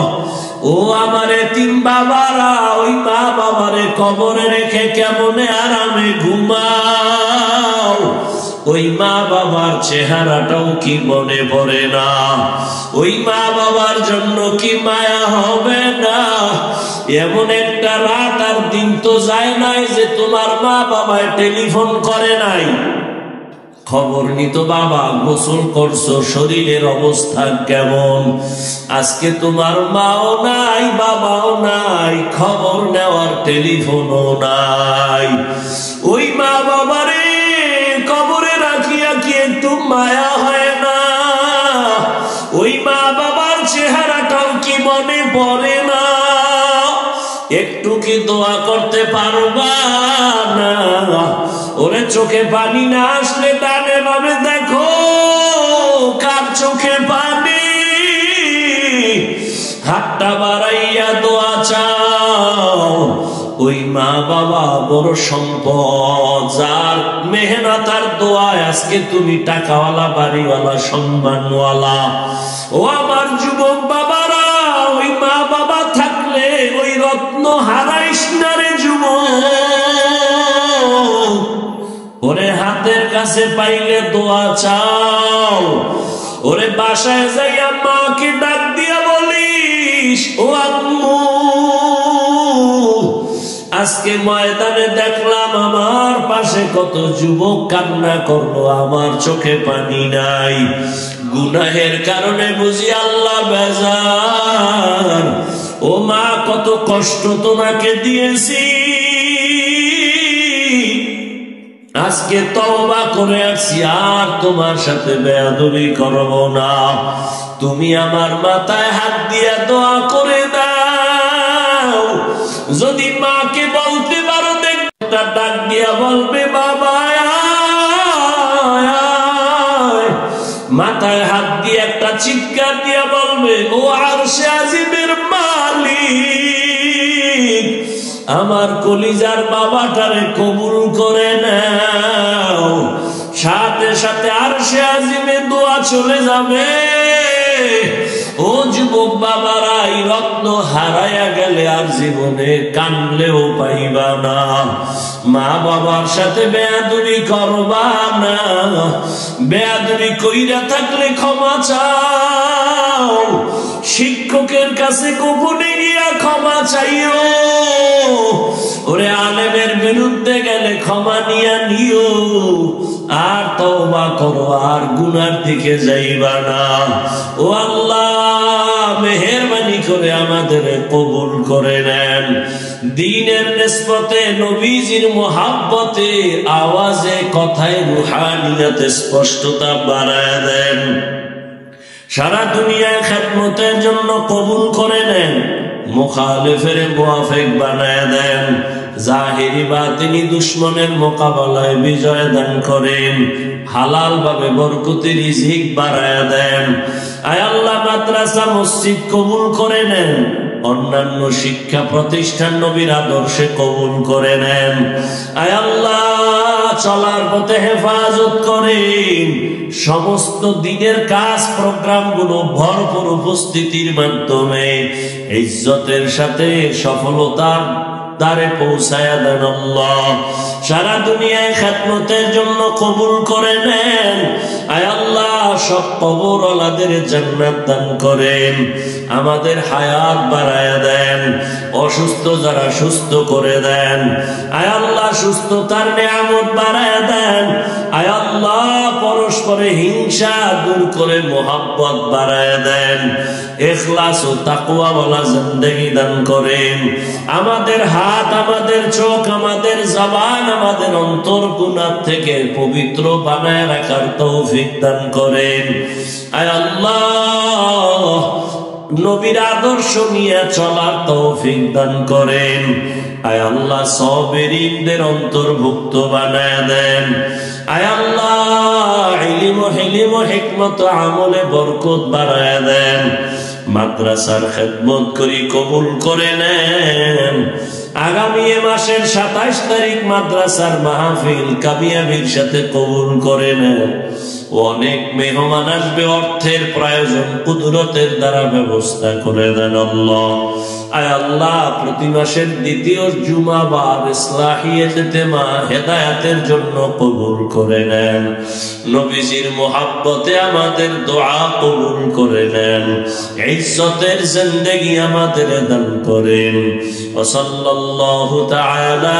ও আমার এতিম বাবারা, ওই মা বাবারে কবরে রেখে কেমনে আরামে ঘুমাও, ওই মা বাবার চেহারাটাও কি মনে পড়ে না? ওই মা বাবার জন্য কি মায়া হবে না? এমন একটা রাত আর দিন তো যায় নাই যে তোমার মা বাবায় টেলিফোন করে নাই, খবর নিত বাবা গোসল করছো, শরীরের অবস্থা কেমন। আজকে তোমার মাও নাই বাবাও নাই, খবর নেওয়ার টেলিফোনও নাই। ওই মা বাবারে কবরে রাখিয়া কি একটু মায়া হয় না? ওই মা বাবার চেহারাটাও কি মনে পড়ে না? একটু কি দোয়া করতে পারবা না? ওরে চোখে পানি না আসলে ডানে বামে দেখো কার চোখে পানি, হাতটা বাড়াইয়া দোয়া চাও। ওই মা বাবা বড় সম্পদ, যার মেহনত আর দোয়ায় আজকে তুমি টাকাওয়ালা, বাড়িওয়ালা, সম্মানওয়ালা। ও আমার যুবক বাবারা, ওই মা বাবা থাকলে ওই রত্ন হারাইস না রে যুবক। ওরে হাতের কাছে পাইলে দোয়া চাও। ওরে বাসায় যাইয়া মাকে ডাক দিয়া বলিস, ও আম্মু আজকে ময়দানে দেখলাম আমার পাশে কত যুবক কান্না করলো, আমার চোখে পানি নাই। গুনাহের কারণে বুঝি আল্লাহ বেজার। ও মা কত কষ্ট তোমাকে দিয়েছি, আজকে তওবা করে আসছি, আর তোমার সাথে বেয়াদবি করব না। তুমি আমার মাথায় হাত দিয়া দোয়া করে দাও। যদি মাকে বলতে পারো দেখটা ডাক দিয়া বলবে বাবা, মাথায় হাত দিয়ে একটা চিৎকার দিয়া বলবে, ও আরশে আজিমের মালিক, আমার কলিজার বাবাটারে কবুল করে নাও। সাথে সাথে আরশে আজিমে দোয়া চলে যাবে। ও যুবক বাবারা, এই রত্ন হারাইয়া গেলে আর জীবনে কানলেও পাইবা না। মা বাবার সাথে বেয়াদবি করবা না। বেয়াদবি কইরা থাকলে ক্ষমা চাও। শিক্ষকের কাছে গোপনে গিয়া ক্ষমা চাইও। ওরে আলেমের বিরুদ্ধে গেলে ক্ষমা নিও। আর তওবা করো, আর গুনার দিকে যাইবা না। ও আল্লাহ, মেহেরবানি করে আমাদের কবুল করে নেন। দ্বীনের নিসবতে, নবীজির মুহাব্বতে, আওয়াজে, কথায়, রুহানিয়াতে স্পষ্টতা বাড়ায় দেন। সারা দুনিয়ায় খেদমতের জন্য কবুল করে নেন। মুখালিফের মুওয়াফিক বানায় দেন। জাহিরি বাতিনি দুশ্মনের মোকাবেলায় বিজয় দান করেন। হালাল ভাবে বরকতি রিজিক বাড়ায় দেন। আয় আল্লাহ, মাদ্রাসা মসজিদ কবুল করে নেন। অন্যান্য শিক্ষা প্রতিষ্ঠান নবীর আদর্শে কবুল করে নেন। আয় আল্লাহ, চলার পথে হেফাজত করেন। সমস্ত দিনের কাজ প্রোগ্রাম গুলো ভরপুর উপস্থিতির মাধ্যমে ইজ্জতের সাথে সফলতা দ্বারে পৌঁছায়া দেন আল্লাহ। সারা দুনিয়ায় খেদমতের জন্য কবুল করে নেন। আয় আল্লাহ, সব কবরওয়ালাদের জান্নাত দান করেন। আমাদের হায়াত বাড়ায়া দেন। অসুস্থ যারা সুস্থ করে দেন। আয় আল্লাহ, সুস্থতার নিয়ামত বাড়ায়া দেন। আয় আল্লাহ, পরস্পরে হিংসা দূর করে মোহাব্বত বাড়ায়া দেন। ইখলাস ও তাকওয়া ওয়ালা জিন্দেগি দান করেন। আমাদের হাত, আমাদের চোখ, আমাদের জবান, আমাদের অন্তর গুনাহ থেকে পবিত্র বানায় রাখার তৌফিক দান করেন। আয় আল্লাহ, নবীর আদর্শ নিয়ে চলার তৌফিক দান করেন। আয় আল্লাহ, সাবিরিনদের অন্তর্ভুক্ত বানায় দেন। আয় আল্লাহ, ইলম ও হিলম ও হিকমত ও আমলে বরকত বাড়ায় দেন। মাদ্রাসার খেদমত করি কবুল করে নেন। আগামী মাসের 27 তারিখ মাদ্রাসার মাহফিল কামিয়াবির সাথে কবুল করে নেন। অনেক মেহমান আসবে, অর্থের প্রয়োজন কুদরতের দ্বারা ব্যবস্থা করে দেন আল্লাহ। আয় আল্লাহ, প্রতি মাসের দ্বিতীয় জুমাবার ইসলাহিয়াতেমা হেদায়েতের জন্য কবুল করে নেন। নবীজির মুহাব্বতে আমাদের দোয়া কবুল করে নেন। ইজ্জতের জিন্দেগি আমাদের দান করেন। ওয়া সাল্লাল্লাহু তাআলা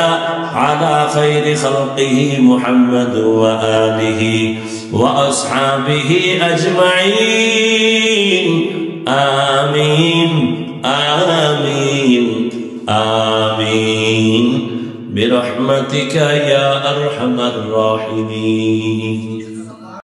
আলা খায়রি খালকিহি মুহাম্মাদ ওয়া আলিহি ওয়া আসহাবিহি আজমাইন। আমিন আমিন আমিন বিরহমাতিকা ইয়া আরহামার রাহিমিন।